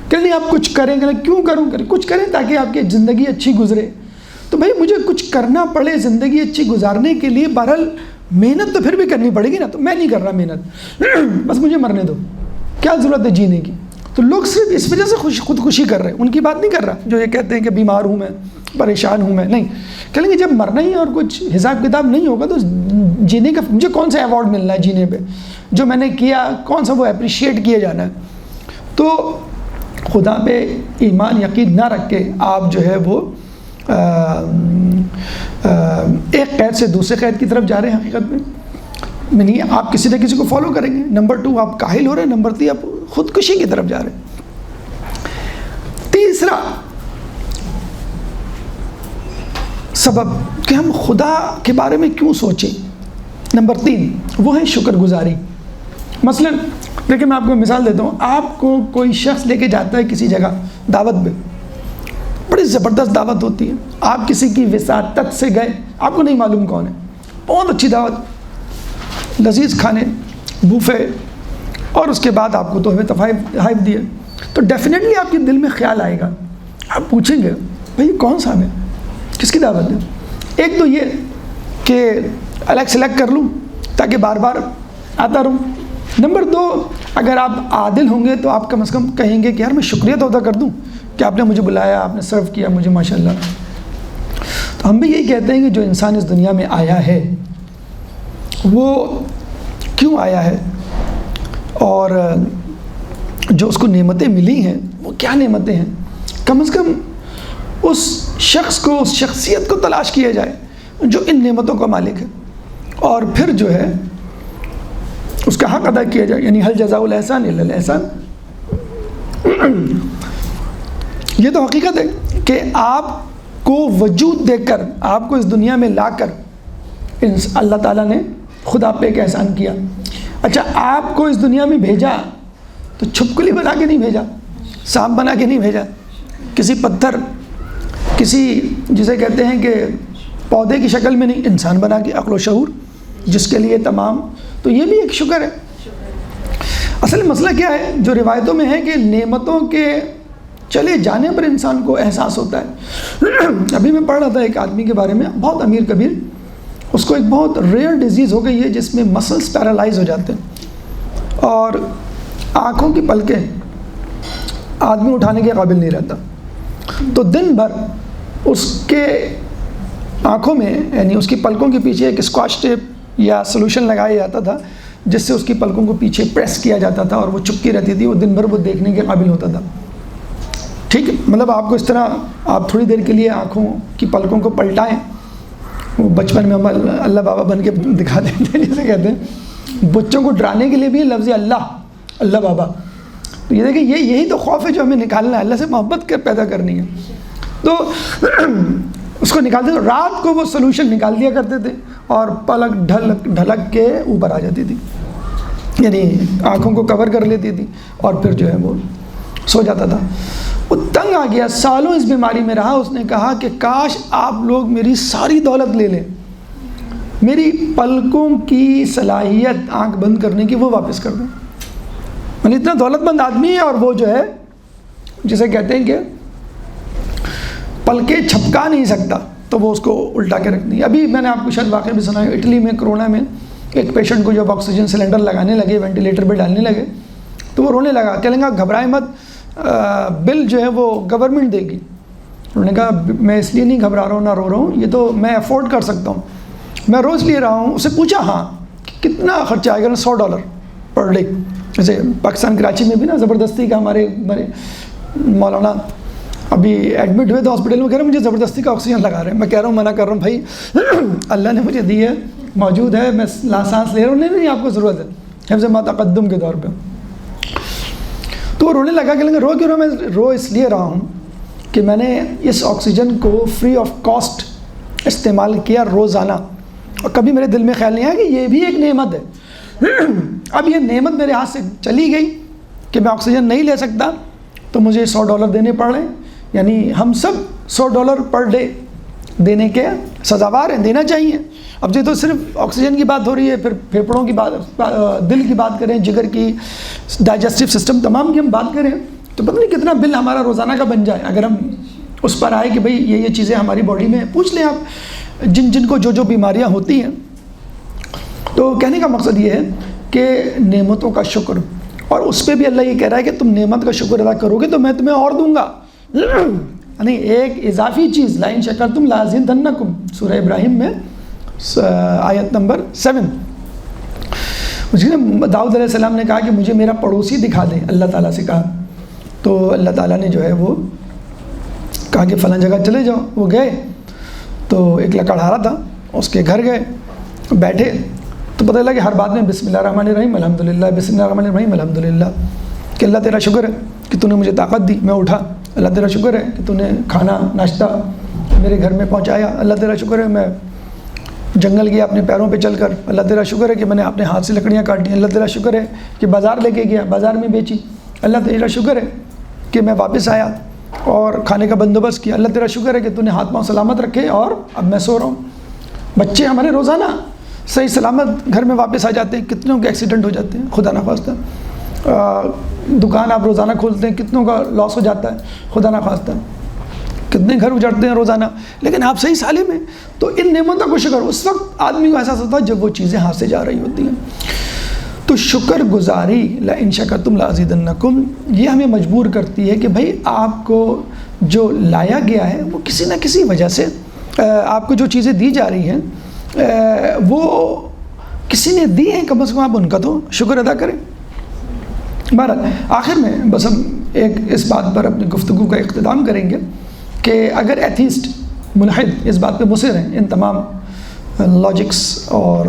کہ نہیں آپ کچھ کریں گے، کیوں کروں، کریں کچھ کریں تاکہ آپ کی زندگی اچھی گزرے. تو بھائی مجھے کچھ کرنا پڑے زندگی اچھی گزارنے کے لیے، بہرحال محنت تو پھر بھی کرنی پڑے گی نا. تو میں نہیں کر رہا محنت، بس مجھے مرنے دو، کیا ضرورت ہے جینے کی. تو لوگ صرف اس وجہ سے خودکشی کر رہے ہیں. ان کی بات نہیں کر رہا جو یہ کہتے ہیں کہ بیمار ہوں میں، پریشان ہوں میں. نہیں، کہیں گے جب مرنا ہی اور کچھ حساب کتاب نہیں ہوگا تو جینے کا مجھے کون سا ایوارڈ ملنا ہے جینے پہ، جو میں نے کیا کون سا وہ اپریشیٹ کیا جانا ہے. تو خدا پہ ایمان یقین نہ رکھ کے آپ جو ہے وہ ایک قید سے دوسرے قید کی طرف جا رہے ہیں. حقیقت میں نہیں، آپ کسی نہ کسی کو فالو کریں گے. نمبر 2 آپ کاہل ہو رہے ہیں. نمبر 3 آپ خودکشی کی طرف جا رہے ہیں. تیسرا سبب کہ ہم خدا کے بارے میں کیوں سوچیں، نمبر 3 وہ ہے شکر گزاری. مثلا دیکھیں میں آپ کو مثال دیتا ہوں. آپ کو کوئی شخص لے کے جاتا ہے کسی جگہ دعوت پہ، بڑی زبردست دعوت ہوتی ہے، آپ کسی کی وساطت سے گئے، آپ کو نہیں معلوم کون ہے، بہت اچھی دعوت، لذیذ کھانے، بوفے، اور اس کے بعد آپ کو تحفے تحائف دیے. تو ڈیفینیٹلی آپ کے دل میں خیال آئے گا، آپ پوچھیں گے بھائی کون صاحب ہے، کس کی دعوت ہے. ایک تو یہ کہ الگ سلیکٹ کر لوں تاکہ بار بار آتا رہوں. نمبر 2 اگر آپ عادل ہوں گے تو آپ کم از کم کہیں گے کہ یار میں شکریہ تو ادا کر دوں کہ آپ نے مجھے بلایا، آپ نے سرو کیا مجھے ماشاءاللہ. تو ہم بھی یہی کہتے ہیں کہ جو انسان اس دنیا میں آیا ہے وہ کیوں آیا ہے، اور جو اس کو نعمتیں ملی ہیں وہ کیا نعمتیں ہیں. کم از کم اس شخص کو، اس شخصیت کو تلاش کیا جائے جو ان نعمتوں کا مالک ہے، اور پھر جو ہے اس کا حق ادا کیا جائے. یعنی حل جزاء الاحسان الا الاحسان. یہ تو حقیقت ہے کہ آپ کو وجود دے کر، آپ کو اس دنیا میں لا کر اللہ تعالیٰ نے خدا پہ ایک احسان کیا. اچھا آپ کو اس دنیا میں بھیجا تو چھپکلی بنا کے نہیں بھیجا، سانپ بنا کے نہیں بھیجا، کسی پتھر، کسی جسے کہتے ہیں کہ پودے کی شکل میں نہیں، انسان بنا کے، عقل و شعور جس کے لیے تمام. تو یہ بھی ایک شکر ہے. اصل مسئلہ کیا ہے جو روایتوں میں ہے کہ نعمتوں کے چلے جانے پر انسان کو احساس ہوتا ہے. ابھی میں پڑھ رہا تھا ایک آدمی کے بارے میں، بہت امیر کبیر، اس کو ایک بہت ریئر ڈیزیز ہو گئی ہے جس میں مسلس پیرالائز ہو جاتے ہیں اور آنکھوں کی پلکیں آدمی اٹھانے کے قابل نہیں رہتا. تو دن بھر اس کے آنکھوں میں، یعنی اس کی پلکوں کے پیچھے ایک اسکواش ٹیپ یا سلوشن لگایا جاتا تھا جس سے اس کی پلکوں کو پیچھے پریس کیا جاتا تھا اور وہ چپکی رہتی تھی. وہ دن بھر وہ دیکھنے کے قابل ہوتا تھا. ٹھیک ہے، مطلب آپ کو اس طرح آپ تھوڑی دیر کے لیے آنکھوں کی پلکوں کو پلٹائیں. وہ بچپن میں ہم اللہ بابا بن کے دکھا دیتے ہیں، جسے کہتے ہیں بچوں کو ڈرانے کے لیے بھی لفظ اللہ بابا. تو یہ دیکھیں یہی تو خوف ہے جو ہمیں نکالنا ہے، اللہ سے محبت پیدا کرنی ہے. تو اس کو نکالتے تھے، رات کو وہ سلوشن نکال دیا کرتے تھے اور پلک ڈھلک کے اوپر آ جاتی تھی، یعنی آنکھوں کو کور کر لیتی تھی اور پھر جو ہے وہ سو جاتا تھا. وہ تنگ آ گیا، سالوں اس بیماری میں رہا. اس نے کہا کہ کاش آپ لوگ میری ساری دولت لے لیں، میری پلکوں کی صلاحیت آنکھ بند کرنے کی وہ واپس کر دیں. یعنی اتنا دولت مند آدمی ہے اور وہ جو ہے جسے کہتے ہیں کہ پلکیں چھپکا نہیں سکتا تو وہ اس کو الٹا کے رکھ دی. ابھی میں نے آپ کو شاید واقعہ بھی سنا ہے، اٹلی میں کرونا میں ایک پیشنٹ کو جب آکسیجن سلنڈر لگانے لگے، وینٹیلیٹر پہ ڈالنے لگے تو وہ رونے لگا. کہنے لگا گھبرائے مت، بل جو ہے وہ گورنمنٹ دے گی. انہوں نے کہا میں اس لیے نہیں گھبرا رہا ہوں نہ رو رہا ہوں، یہ تو میں افورڈ کر سکتا ہوں، میں روز لے رہا ہوں. اسے پوچھا ہاں کتنا خرچہ آئے گا؟ $100 پر ڈے. جیسے پاکستان کراچی میں بھی نا زبردستی کا ہمارے مولانا ابھی ایڈمٹ ہوئے تو ہاسپٹل میں کہہ رہے ہیں مجھے زبردستی کا آکسیجن لگا رہے ہیں. میں کہہ رہا ہوں منع کر رہا ہوں بھائی اللہ نے مجھے دی ہے، موجود ہے، میں سانس لے رہا ہوں. نہیں آپ کو ضرورت ہے حفظ ما تقدم کے طور پہ. تو وہ رونے لگا کہ رو کیوں رہا؟ میں رو اس لیے رہا ہوں کہ میں نے اس آکسیجن کو فری آف کاسٹ استعمال کیا روزانہ، اور کبھی میرے دل میں خیال نہیں آیا کہ یہ بھی ایک نعمت ہے۔ اب یہ نعمت میرے ہاتھ سے چلی گئی کہ میں آکسیجن نہیں لے سکتا، تو مجھے $100 دینے پڑ رہے ہیں۔ یعنی ہم سب $100 پر ڈے دینے کے سزاوار ہیں، دینا چاہیے۔ اب یہ تو صرف آکسیجن کی بات ہو رہی ہے، پھر پھیپھڑوں کی بات، دل کی بات کریں، جگر کی، ڈائجسٹیو سسٹم، تمام کی ہم بات کریں تو پتہ نہیں کتنا بل ہمارا روزانہ کا بن جائے اگر ہم اس پر آئے کہ بھئی یہ چیزیں ہماری باڈی میں۔ پوچھ لیں آپ جن کو جو بیماریاں ہوتی ہیں۔ تو کہنے کا مقصد یہ ہے کہ نعمتوں کا شکر، اور اس پہ بھی اللہ یہ کہہ رہا ہے کہ تم نعمت کا شکر ادا کرو گے تو میں تمہیں اور دوں گا، یعنی ایک اضافی چیز۔ لَئِن شَكَرْتُمْ لَأَزِيدَنَّكُمْ، سورہ ابراہیم میں آیت نمبر 7۔ داؤد علیہ السلام نے کہا کہ مجھے میرا پڑوسی دکھا دیں، اللہ تعالیٰ سے کہا، تو اللہ تعالیٰ نے جو ہے وہ کہا کہ فلاں جگہ چلے جاؤ۔ وہ گئے تو ایک لکڑہارا تھا، اس کے گھر گئے، بیٹھے تو پتہ لگا کہ ہر بات میں بسم اللہ الرحمن الرحیم الحمدللہ، بسم اللہ الرحمن الرحیم الحمدللہ، کہ اللہ تیرا شکر ہے کہ تو نے مجھے طاقت دی، میں اٹھا، اللہ تیرا شکر ہے کہ تو نے کھانا ناشتہ میرے گھر میں پہنچایا، اللہ تیرا شکر ہے میں جنگل گیا اپنے پیروں پہ چل کر، اللہ تیرا شکر ہے کہ میں نے اپنے ہاتھ سے لکڑیاں کاٹی، اللہ تیرا شکر ہے کہ بازار لے کے گیا، بازار میں بیچی، اللہ تیرا شکر ہے کہ میں واپس آیا اور کھانے کا بندوبست کیا، اللہ تیرا شکر ہے کہ تو نے ہاتھ پاؤں سلامت رکھے اور اب میں سو رہا ہوں۔ بچے ہمارے روزانہ صحیح سلامت گھر میں واپس آ جاتے ہیں، کتنوں کے ایکسیڈنٹ ہو جاتے ہیں خدا نخواستہ۔ دکان آپ روزانہ کھولتے ہیں، کتنوں کا لاس ہو جاتا ہے خدا نخواستہ، کتنے گھر اجڑتے ہیں روزانہ، لیکن آپ صحیح سالم ہیں۔ تو ان نعمتوں کو شکر، اس وقت آدمی کو احساس ہوتا ہے جب وہ چیزیں ہاتھ سے جا رہی ہوتی ہیں۔ تو شکر گزاری لَئِن شَكَرْتُمْ لَأَزِيدَنَّكُمْ یہ ہمیں مجبور کرتی ہے کہ بھائی آپ کو جو لایا گیا ہے وہ کسی نہ کسی وجہ سے، آپ کو جو چیزیں دی جا رہی ہیں وہ کسی نے دی ہیں، کم از کم آپ ان کا تو شکر ادا کریں۔ بہرحال آخر میں بس ہم ایک اس بات پر اپنی گفتگو کا اختتام کریں گے کہ اگر ایتھیسٹ ملحد اس بات پہ مصر ہیں، ان تمام لاجکس اور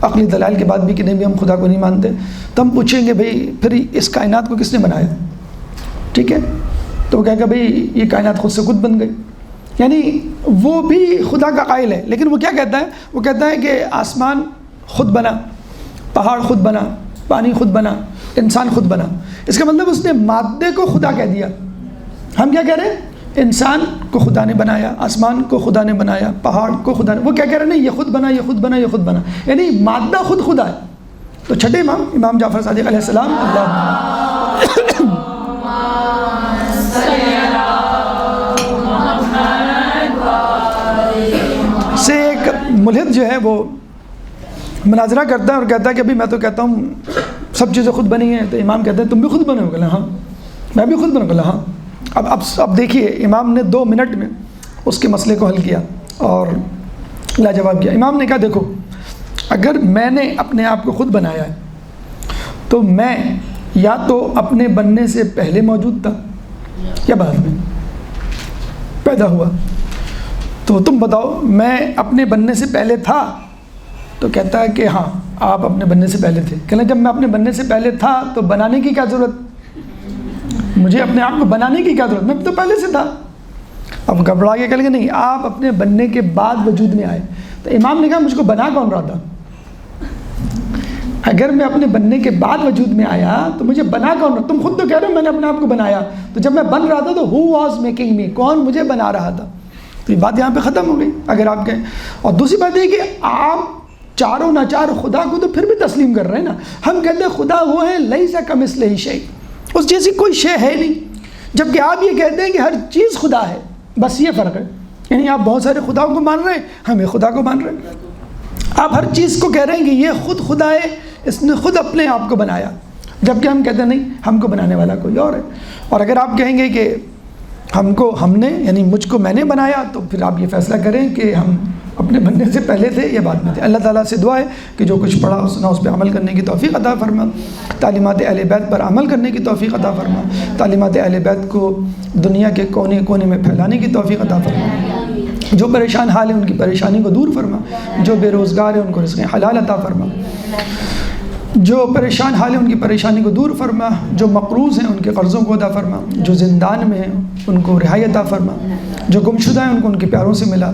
عقلی دلائل کے بعد بھی کہ نہیں بھی ہم خدا کو نہیں مانتے، تو ہم پوچھیں گے بھئی پھر اس کائنات کو کس نے بنایا؟ ٹھیک ہے، تو وہ کہے گا بھئی یہ کائنات خود سے خود بن گئی، یعنی وہ بھی خدا کا قائل ہے، لیکن وہ کیا کہتا ہے؟ وہ کہتا ہے کہ آسمان خود بنا، پہاڑ خود بنا، پانی خود بنا، انسان خود بنا۔ اس کا مطلب اس نے مادے کو خدا کہہ دیا۔ ہم کیا کہہ رہے ہیں؟ انسان کو خدا نے بنایا، آسمان کو خدا نے بنایا، پہاڑ کو خدا نے، وہ کیا کہہ رہے ہیں؟ نہیں، یہ خود بنا، یہ خود بنا، یہ خود بنا، یعنی مادہ خود خدا ہے۔ تو چھٹے امام جعفر صادق علیہ السلام سے ایک ملحد جو ہے وہ مناظرہ کرتا ہے اور کہتا ہے کہ ابھی میں تو کہتا ہوں سب چیزیں خود بنی ہیں، تو امام کہتے ہیں تم بھی خود بنے ہو؟ کہ ہاں میں بھی خود بنا۔ ہاں اب دیکھیے امام نے 2 منٹ میں اس کے مسئلے کو حل کیا اور لاجواب کیا۔ امام نے کہا دیکھو اگر میں نے اپنے آپ کو خود بنایا ہے تو میں یا تو اپنے بننے سے پہلے موجود تھا یا بعد میں پیدا ہوا، تو تم بتاؤ میں اپنے بننے سے پہلے تھا؟ تو کہتا ہے کہ ہاں آپ اپنے بننے سے پہلے تھے۔ کہنا جب میں اپنے بننے سے پہلے تھا تو بنانے کی کیا ضرورت؟ مجھے اپنے آپ کو بنانے کی کیا ضرورت؟ میں تو پہلے سے تھا۔ اب گھبرا کے کہہ لیں گے نہیں آپ اپنے بننے کے بعد وجود میں آئے۔ تو امام نے کہا مجھ کو بنا کون رہا تھا؟ اگر میں اپنے بننے کے بعد وجود میں آیا تو مجھے بنا کون رہا؟ تم خود تو کہہ رہے ہو میں نے اپنے آپ کو بنایا، تو جب میں بن رہا تھا تو who was making me؟ کون مجھے بنا رہا تھا؟ تو یہ بات یہاں پہ ختم ہو گئی اگر آپ کہیں۔ اور دوسری بات یہ کہ آپ چاروں ناچار خدا کو تو پھر بھی تسلیم کر رہے ہیں نا۔ ہم کہتے ہیں خدا وہ ہے لیس کمثلہ شیء، اس جیسی کوئی شے ہے نہیں، جبکہ آپ یہ کہتے ہیں کہ ہر چیز خدا ہے۔ بس یہ فرق ہے، یعنی آپ بہت سارے خداؤں کو مان رہے ہیں، ہم ایک خدا کو مان رہے ہیں۔ آپ ہر چیز کو کہہ رہے ہیں کہ یہ خود خدا ہے، اس نے خود اپنے آپ کو بنایا، جبکہ ہم کہتے ہیں نہیں ہم کو بنانے والا کوئی اور ہے۔ اور اگر آپ کہیں گے کہ ہم نے یعنی مجھ کو میں نے بنایا، تو پھر آپ یہ فیصلہ کریں کہ ہم اپنے بننے سے پہلے تھے یا بعد میں تھے۔ اللہ تعالیٰ سے دعا ہے کہ جو کچھ پڑھا سنا اس پہ عمل کرنے کی توفیق عطا فرما، تعلیمات اہل بیت پر عمل کرنے کی توفیق عطا فرما، تعلیمات اہل بیت کو دنیا کے کونے کونے میں پھیلانے کی توفیق عطا فرما، جو پریشان حال ہیں ان کی پریشانی کو دور فرما، جو بے روزگار ہیں ان کو رزق حلال عطا فرما۔ جو پریشان حال ہیں ان کی پریشانی کو دور فرما، جو مقروض ہیں ان کے قرضوں کو ادا فرما، جو زندان میں ہیں ان کو رہائی عطا فرما، جو گمشدہ ہیں ان کو ان کے پیاروں سے ملا،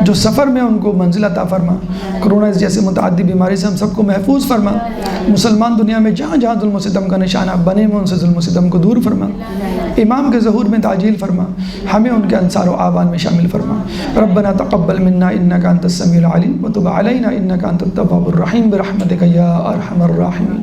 جو سفر میں ان کو منزل عطا فرما، کرونا جیسے متعدی بیماری سے ہم سب کو محفوظ فرما، مسلمان دنیا میں جہاں جہاں ظلم و ستم کا نشانہ بنے ہوئے ان سے ظلم و ستم کو دور فرما، امام کے ظہور میں تعجیل فرما، ہمیں ان کے انصار و آبان میں شامل فرما۔ ربنا تقبل منا انک انت السمیع العلیم وتب علینا انک انت التواب الرحیم برحمتک یا ارحم الراحمین۔